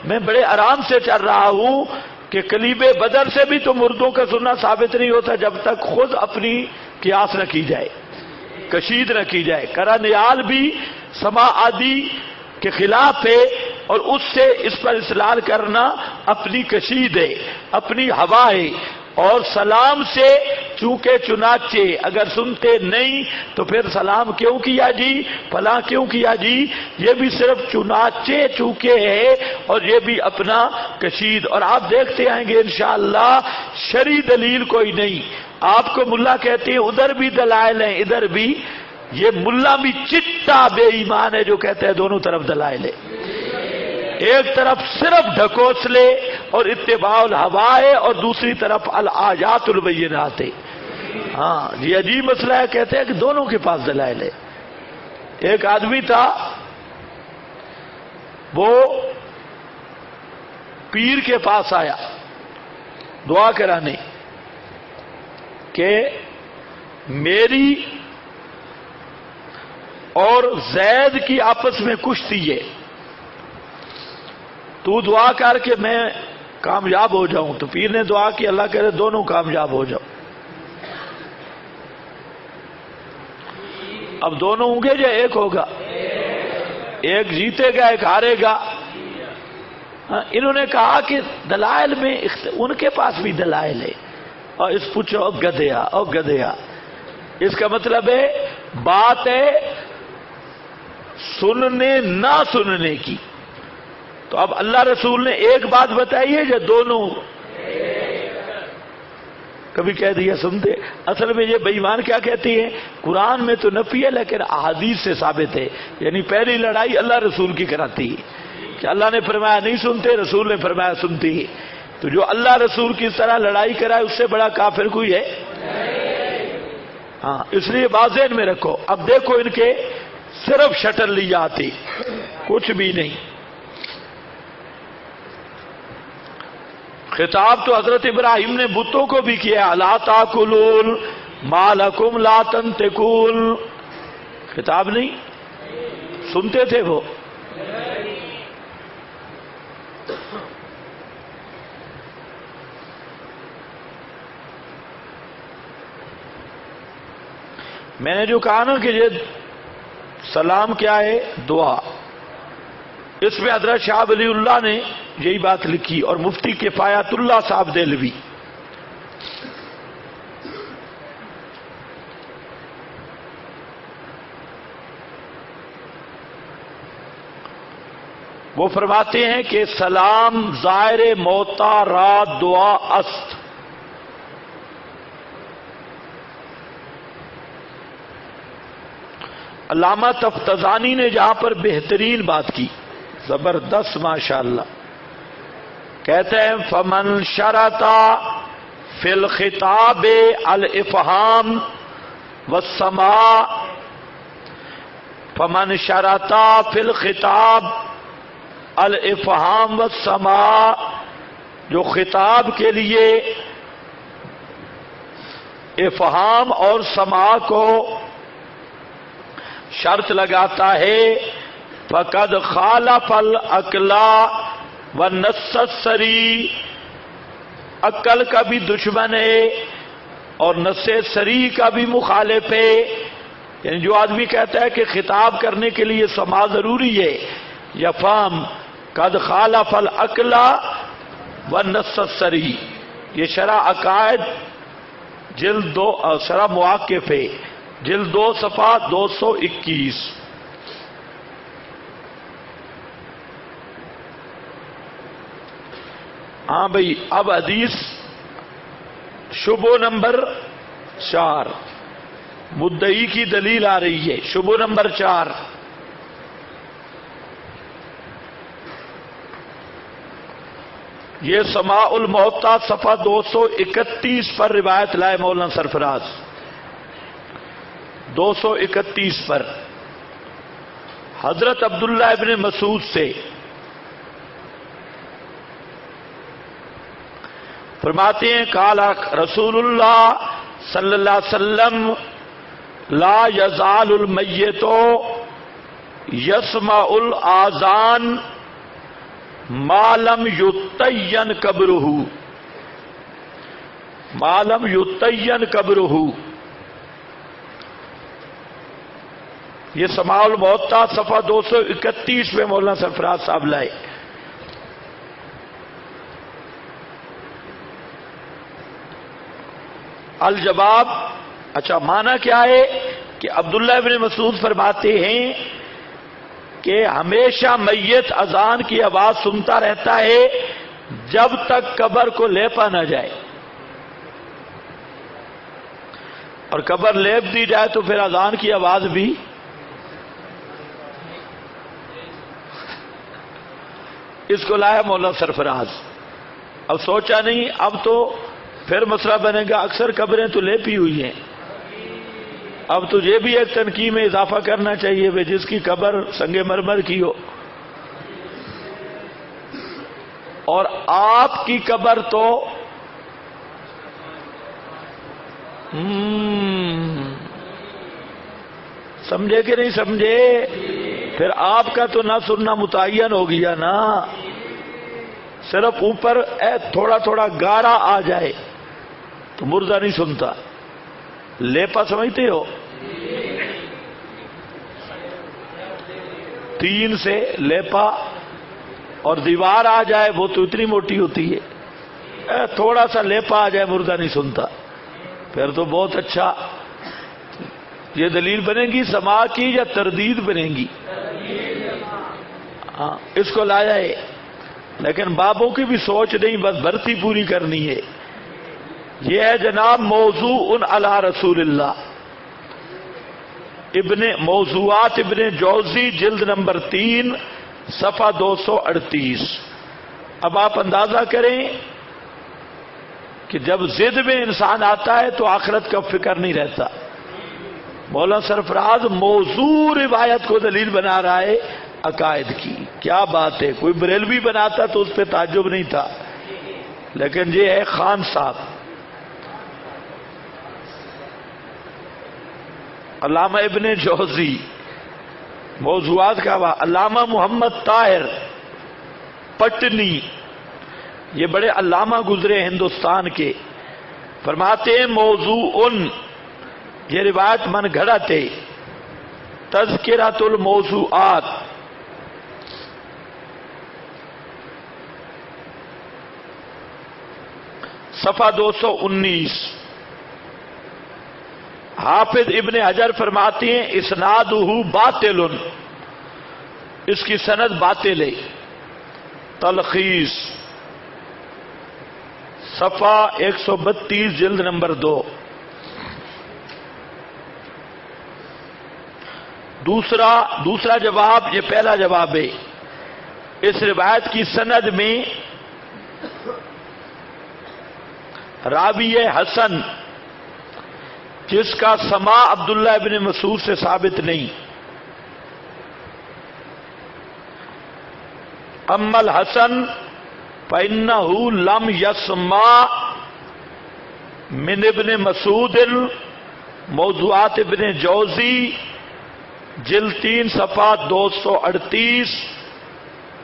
میں بڑے آرام سے چل رہا ہوں کہ کلیب بدر سے بھی تو مردوں کا سننا ثابت نہیں ہوتا جب تک خود اپنی قیاس نہ کی جائے, کشید نہ کی جائے. کرانیال بھی سما عادی کے خلاف ہے اور اس سے اس پر استدلال کرنا اپنی کشید ہے, اپنی ہوا ہے. اور سلام سے چونکہ چنانچہ اگر سنتے نہیں تو پھر سلام کیوں کیا جی, فلاں کیوں کیا جی, یہ بھی صرف چنانچہ چونکہ ہے اور یہ بھی اپنا کشید. اور آپ دیکھتے آئیں گے انشاءاللہ شرعی دلیل کوئی نہیں. آپ کو ملا کہتے ہیں ادھر بھی دلائل ہیں ادھر بھی. یہ ملا بھی چٹا بے ایمان ہے جو کہتے ہیں دونوں طرف دلائل ہے. ایک طرف صرف ڈھکوسلے اور اتباع الہوا ہے اور دوسری طرف الآیات البینات ہے. ہاں یہ عجیب مسئلہ ہے. کہتے ہیں کہ دونوں کے پاس دلائل ہے. ایک آدمی تھا وہ پیر کے پاس آیا دعا کرانے کہ میری اور زید کی آپس میں کشتی ہے, تو دعا کر کے میں کامیاب ہو جاؤں. تو پیر نے دعا کی اللہ کرے دونوں کامیاب ہو جاؤ. اب دونوں ہوں گے یا ایک ہوگا؟ ایک جیتے گا ایک ہارے گا. انہوں نے کہا کہ دلائل میں ان کے پاس بھی دلائل ہے. اور اس پوچھو او گدھیا او گدھیا. اس کا مطلب ہے بات ہے سننے نہ سننے کی. تو اب اللہ رسول نے ایک بات بتائی ہے یا دونوں؟ کبھی کہہ دیا سنتے. اصل میں یہ بے ایمان کیا کہتی ہے, قرآن میں تو نفی ہے لیکن احادیث سے ثابت ہے. یعنی پہلی لڑائی اللہ رسول کی کراتی ہے کہ اللہ نے فرمایا نہیں سنتے, رسول نے فرمایا سنتی ہے. تو جو اللہ رسول کی طرح لڑائی کرائے اس سے بڑا کافر کوئی ہے؟ ہاں اس لیے واضح میں رکھو. اب دیکھو ان کے صرف شٹر لی آتی کچھ بھی نہیں. خطاب تو حضرت ابراہیم نے بتوں کو بھی کیا الا تاکلون ما لکم لا تنطقون. خطاب نہیں سنتے تھے وہ. میں نے جو کہا نا کہ یہ سلام کیا ہے دعا, اس میں حضرت شاہ ولی اللہ نے یہی بات لکھی اور مفتی کفایت اللہ صاحب دہلوی. وہ فرماتے ہیں کہ سلام ظاہر موتا رات دعا است. علامہ تفتزانی نے جہاں پر بہترین بات کی زبردست ماشاءاللہ. کہتے ہیں فمن شرطا فی الخطاب الافہام والسماع, فمن شرطا فی الخطاب الافہام والسماع, جو خطاب کے لیے افہام اور سماع کو شرط لگاتا ہے فقد خالف العقل والنص الصریح, عقل کا بھی دشمن ہے اور نص صریح کا بھی مخالف ہے. یعنی جو آدمی کہتا ہے کہ خطاب کرنے کے لیے سماع ضروری ہے یا فہم, قد خالف العقل والنص الصریح. یہ شرح عقائد جلد 2 شرح مواقف ہے جلد 2 صفحہ 221. ہاں بھائی اب حدیث شبہ نمبر 4. مدعی کی دلیل آ رہی ہے. شبہ نمبر 4، یہ سماع الموتیٰ صفحہ 231 پر روایت لائے مولانا سرفراز. 231 پر حضرت عبداللہ ابن مسعود سے فرماتے ہیں قال رسول اللہ صلی اللہ علیہ وسلم لا یزال المیت یسمع الاذان ما لم یتین قبرہ، ما لم یتین قبرہ. یہ سماع الموتیٰ صفحہ 231 میں مولانا سرفراز صاحب لائے. الجواب، اچھا معنی کیا ہے کہ عبداللہ ابن مسعود فرماتے ہیں کہ ہمیشہ میت اذان کی آواز سنتا رہتا ہے جب تک قبر کو لیپا نہ جائے، اور قبر لیپ دی جائے تو پھر اذان کی آواز بھی اس کو لایا مولانا سرفراز. اب سوچا نہیں، اب تو پھر مسئلہ بنے گا اکثر قبریں تو لیپی ہوئی ہیں، اب تجھے بھی ایک تنقید میں اضافہ کرنا چاہیے بھائی جس کی قبر سنگ مرمر کی ہو. اور آپ کی قبر تو سمجھے کہ نہیں سمجھے؟ پھر آپ کا تو نہ سننا متعین ہو گیا نا. صرف اوپر تھوڑا تھوڑا گارا آ جائے تو مردہ نہیں سنتا. لیپا سمجھتے ہو؟ 3 سے لیپا، اور دیوار آ جائے وہ تو اتنی موٹی ہوتی ہے، تھوڑا سا لیپا آ جائے مردہ نہیں سنتا. پھر تو بہت اچھا. یہ دلیل بنے گی سماع کی یا تردید بنے گی؟ ہاں اس کو لایا ہے، لیکن بابوں کی بھی سوچ نہیں، بس بھرتی پوری کرنی ہے. یہ ہے جناب موضوع علی رسول اللہ، موضوعات ابن جوزی جلد نمبر 3 صفحہ 238. اب آپ اندازہ کریں کہ جب ضد میں انسان آتا ہے تو آخرت کا فکر نہیں رہتا. مولانا سرفراز موضوع روایت کو دلیل بنا رہا ہے عقائد کی. کیا بات ہے، کوئی بریلوی بناتا تو اس پہ تعجب نہیں تھا، لیکن یہ ہے خان صاحب. علامہ ابن جوزی موضوعات کا علامہ محمد طاہر پٹنی، یہ بڑے علامہ گزرے ہندوستان کے، فرماتے ہیں موضوع یہ روایت من گھڑت ہے. تذکرۃ الموضوعات صفحہ 219. حافظ ابن حجر فرماتے ہیں اسنادہ باطل، اس کی سند باطل ہے. تلخیص صفحہ 132 جلد نمبر 2. دوسرا جواب، یہ پہلا جواب ہے. اس روایت کی سند میں راوی حسن جس کا سماع عبداللہ ابن مسعود سے ثابت نہیں. اما الحسن فإنه لم يسمع من ابن مسعود. موضوعات ابن جوزی جلد 3 صفحہ 238.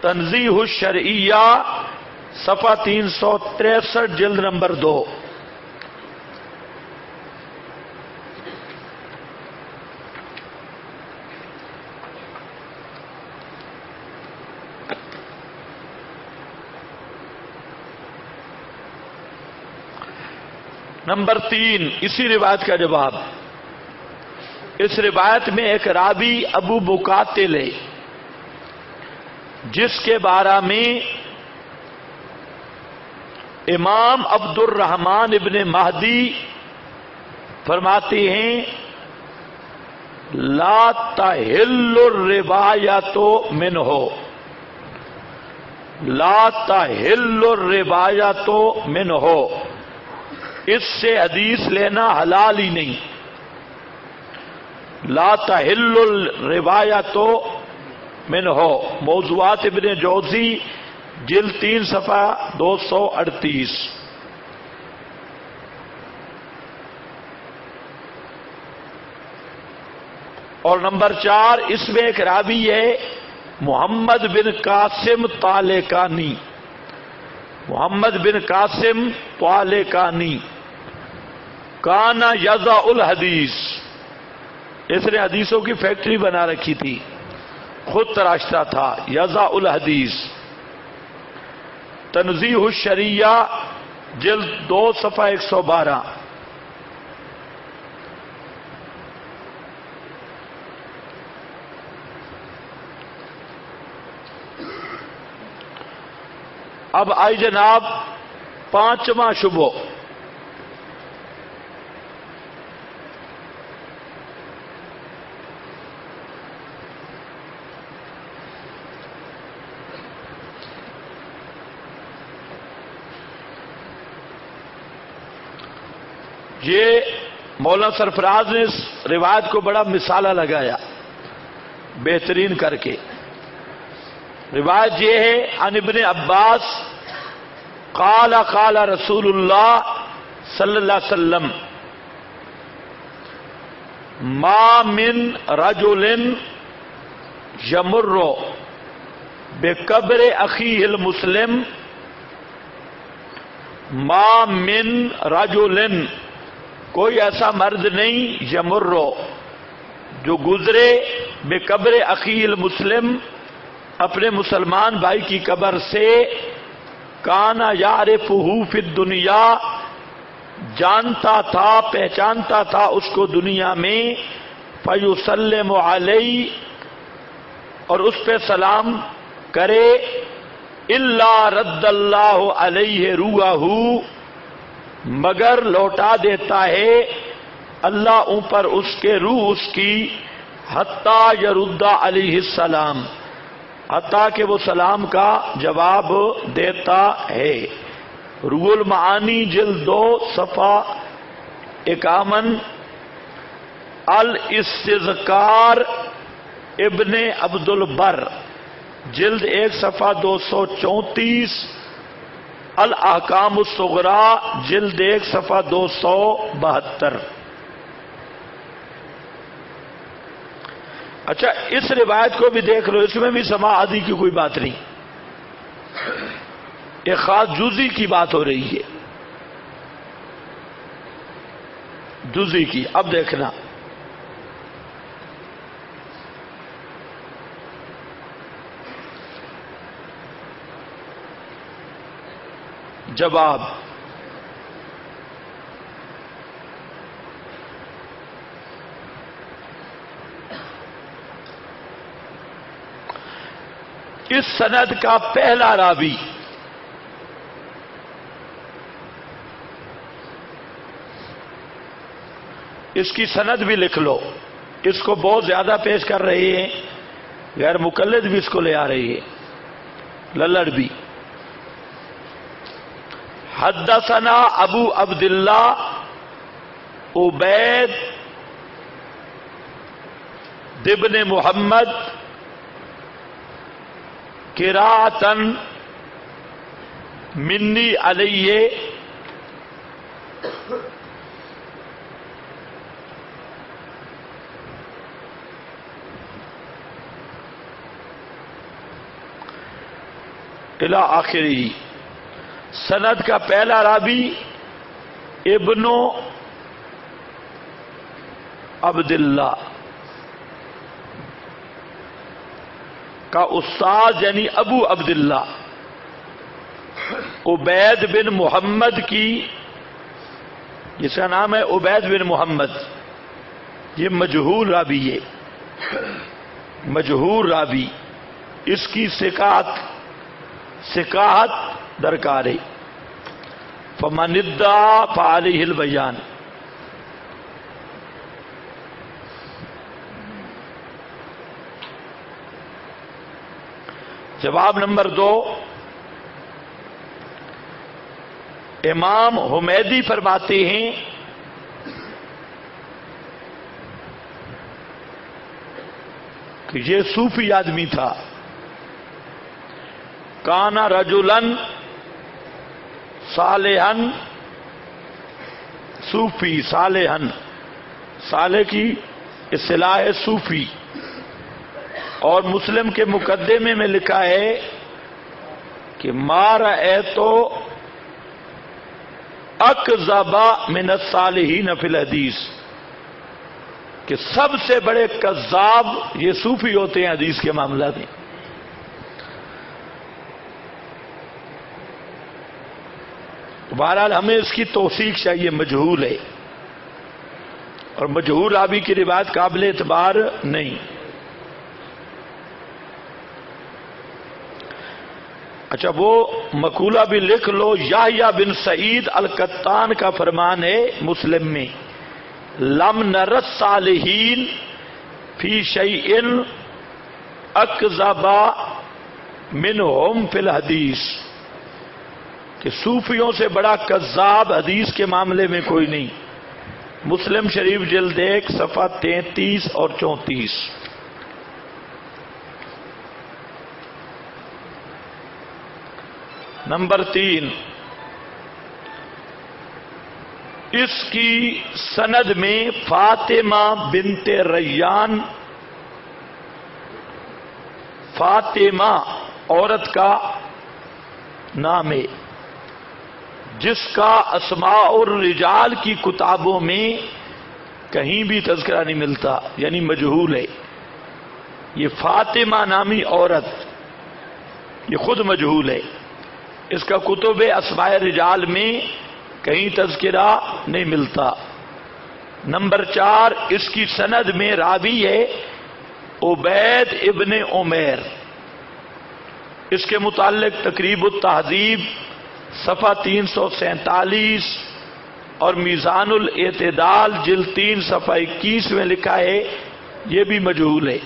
تنزیہ الشرعیہ صفحہ 363 جلد نمبر 2. نمبر 3 اسی روایت کا جواب. اس روایت میں ایک راوی ابو مقاتل ہے جس کے بارے میں امام عبد الرحمن ابن مہدی فرماتے ہیں لا تحل الروایت منہ، لا تحل الروایت منہ، اس سے حدیث لینا حلال ہی نہیں. لا تحل الروایت منہ، موضوعات ابن جوزی جلد 3 صفحہ 238. اور نمبر 4، اس میں ایک راوی ہے محمد بن قاسم طالقانی، محمد بن قاسم طالقانی، کانا یضع الحدیث، اس نے حدیثوں کی فیکٹری بنا رکھی تھی، خود تراشتا تھا. یضع الحدیث، تنزیہ الشریعہ جلد 2 صفحہ 112. اب آئی جناب 5واں شبہ. یہ مولانا سرفراز نے اس روایت کو بڑا مثالہ لگایا بہترین کر کے. روایت یہ ہے عن ابن عباس قال قال رسول اللہ صلی اللہ علیہ وسلم ما من رجل یمر بقبر اخیہ المسلم، ما من رجل، کوئی ایسا مرد نہیں، یمر، جو گزرے بقبر اخیہ المسلم، اپنے مسلمان بھائی کی قبر سے، کانا یعرفہ فی الدنیا، جانتا تھا پہچانتا تھا اس کو دنیا میں، فیسلم علیہ، اور اس پہ سلام کرے، الا رد اللہ علیہ روحہ، مگر لوٹا دیتا ہے اللہ اوپر اس کے روح اس کی، حتیٰ یرد علیہ السلام، حتیٰ کہ وہ سلام کا جواب دیتا ہے. روح المعانی جلد 2 صفحہ 51. الاستذکار ابن عبد البر جلد 1 صفحہ 234. الاحکام الصغریٰ جلد 1 صفحہ 272. اچھا، اس روایت کو بھی دیکھ لو، اس میں بھی سما آدھی کی کوئی بات نہیں، ایک خاص جزئی کی بات ہو رہی ہے، جزئی کی. اب دیکھنا، جواب، اس سند کا پہلا راوی اس کی سند بھی لکھ لو، اس کو بہت زیادہ پیش کر رہے ہیں، غیر مقلد بھی اس کو لے آ رہی ہے، للڑ بھی. حدثنا ابو عبداللہ عبید ابن محمد قراءۃ منی علیہ، الی آخری. سند کا پہلا راوی ابن عبداللہ کا استاد یعنی ابو عبداللہ عبید بن محمد کی، جس کا نام ہے عبید بن محمد، یہ مجہول راوی ہے، مجہول راوی، اس کی سکاحت درکار ہے. فمن ادعى فعليه البیان. جواب نمبر 2، امام حمیدی فرماتے ہیں کہ یہ صوفی آدمی تھا، کانا رجلن صالحن، صوفی صالحن، صالح کی اصطلاح ہے صوفی، اور مسلم کے مقدمے میں لکھا ہے کہ ما رأیتو اکذب من الصالحین فی الحدیث، کہ سب سے بڑے کذاب یہ صوفی ہوتے ہیں حدیث کے معاملہ میں۔ بہرحال ہمیں اس کی توثیق چاہیے، مجہول ہے، اور مجہول راوی کی روایت قابل اعتبار نہیں۔ اچھا، وہ مقولہ بھی لکھ لو، یحییٰ بن سعید القطان کا فرمان ہے مسلم میں، لم نر الصالحین فی شیء اکذب منہم فی الحدیث، کہ صوفیوں سے بڑا کذاب حدیث کے معاملے میں کوئی نہیں۔ مسلم شریف جلد 1 صفحہ 33 اور 34۔ نمبر 3، اس کی سند میں فاطمہ بنت ریان، فاطمہ عورت کا نام ہے، جس کا اسماء الرجال کی کتابوں میں کہیں بھی تذکرہ نہیں ملتا، یعنی مجہول ہے۔ یہ فاطمہ نامی عورت یہ خود مجہول ہے، اس کا کتب اسماء الرجال میں کہیں تذکرہ نہیں ملتا۔ نمبر 4، اس کی سند میں راوی ہے عبید ابن عمیر، اس کے متعلق تقریب التہذیب صفحہ 347 اور میزان الاعتدال جلد 3 صفحہ 21 میں لکھا ہے یہ بھی مجہول ہے،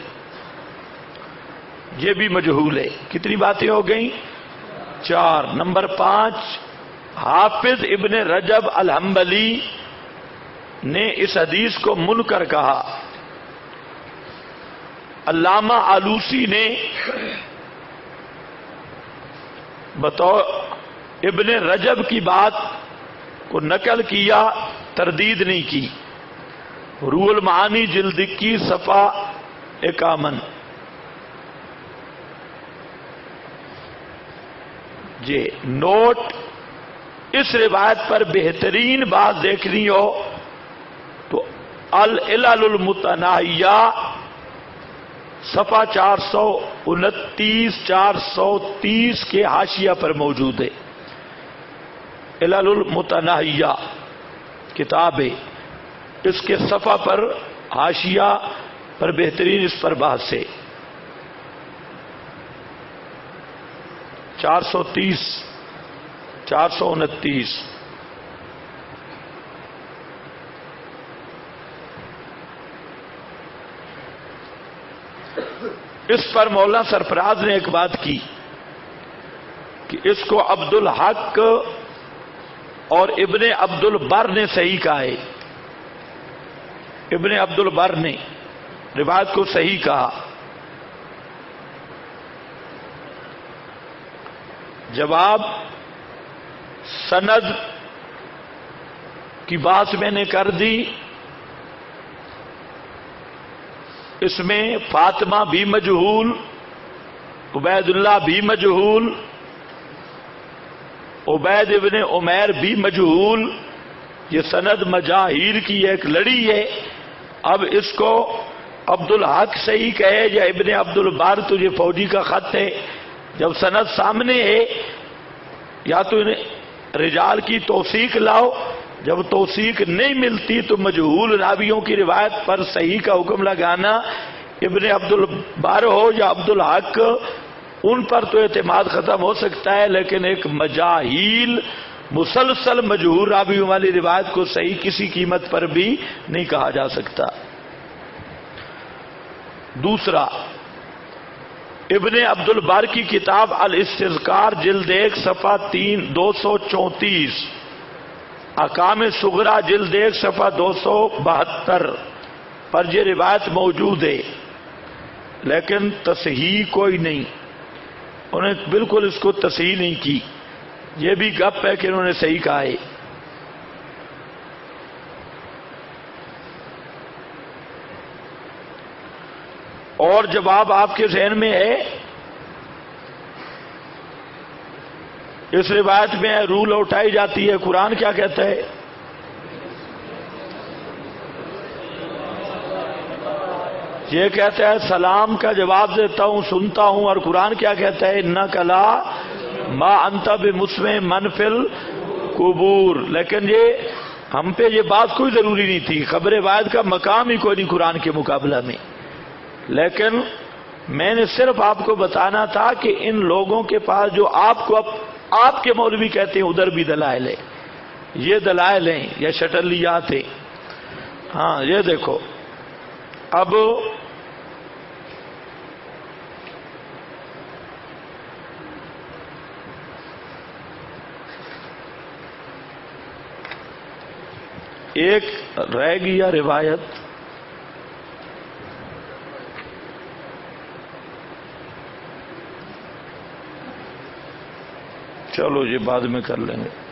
یہ بھی مجہول ہے۔ کتنی باتیں ہو گئیں؟ 4۔ نمبر 5، حافظ ابن رجب الحنبلی نے اس حدیث کو منکر کہا۔ علامہ آلوسی نے بطور ابن رجب کی بات کو نقل کیا، تردید نہیں کی۔ روح المعانی جلد 21 صفحہ 51۔ جی نوٹ، اس روایت پر بہترین بات دیکھنی ہو تو العلل المتناہیہ صفحہ 429 430 کے حاشیہ پر موجود ہے۔ علل المتناہیہ کتاب ہے، اس کے صفحہ پر حاشیہ پر بہترین اس پر بحث ہے۔ 430 429۔ اس پر مولانا سرفراز نے ایک بات کی کہ اس کو عبد الحق اور ابن عبد البر نے صحیح کہا ہے، ابن عبد البر نے روایت کو صحیح کہا۔ جواب، سند کی بات میں نے کر دی، اس میں فاطمہ بھی مجہول، عبید اللہ بھی مجہول، عبید ابن عمیر بھی مجہول، یہ سند مجاہیر کی ایک لڑی ہے۔ اب اس کو عبد الحق صحیح کہے یا ابن عبد البر، تو یہ فوجی کا خط ہے۔ جب سند سامنے ہے یا تو رجال کی توثیق لاؤ، جب توثیق نہیں ملتی تو مجہول راویوں کی روایت پر صحیح کا حکم لگانا، ابن عبد البر ہو یا عبد الحق، ان پر تو اعتماد ختم ہو سکتا ہے، لیکن ایک مجاہیل مسلسل مجہول راویوں والی روایت کو صحیح کسی قیمت پر بھی نہیں کہا جا سکتا۔ دوسرا، ابن عبد البر کی کتاب الاستذکار جلد 1 صفحہ 234، احکام صغریٰ جلد 1 صفحہ 272 پر یہ روایت موجود ہے، لیکن تصحیح کوئی نہیں، انہوں نے بالکل اس کو تصحیح نہیں کی، یہ بھی گپ ہے کہ انہوں نے صحیح کہا ہے۔ اور جواب آپ کے ذہن میں ہے، اس روایت میں روح لوٹائی جاتی ہے، قرآن کیا کہتا ہے؟ یہ کہتا ہے سلام کا جواب دیتا ہوں، سنتا ہوں، اور قرآن کیا کہتا ہے؟ انک لا ما انت بمسمع من فی القبور۔ لیکن یہ ہم پہ یہ بات کوئی ضروری نہیں تھی، خبر واحد کا مقام ہی کوئی نہیں قرآن کے مقابلہ میں، لیکن میں نے صرف آپ کو بتانا تھا کہ ان لوگوں کے پاس جو آپ کے مولوی کہتے ہیں ادھر بھی دلائل ہے، یہ دلائل ہیں یا شٹلیات ہیں۔ ہاں یہ دیکھو، اب ایک رہ گیا روایت، چلو یہ بعد میں کر لیں گے۔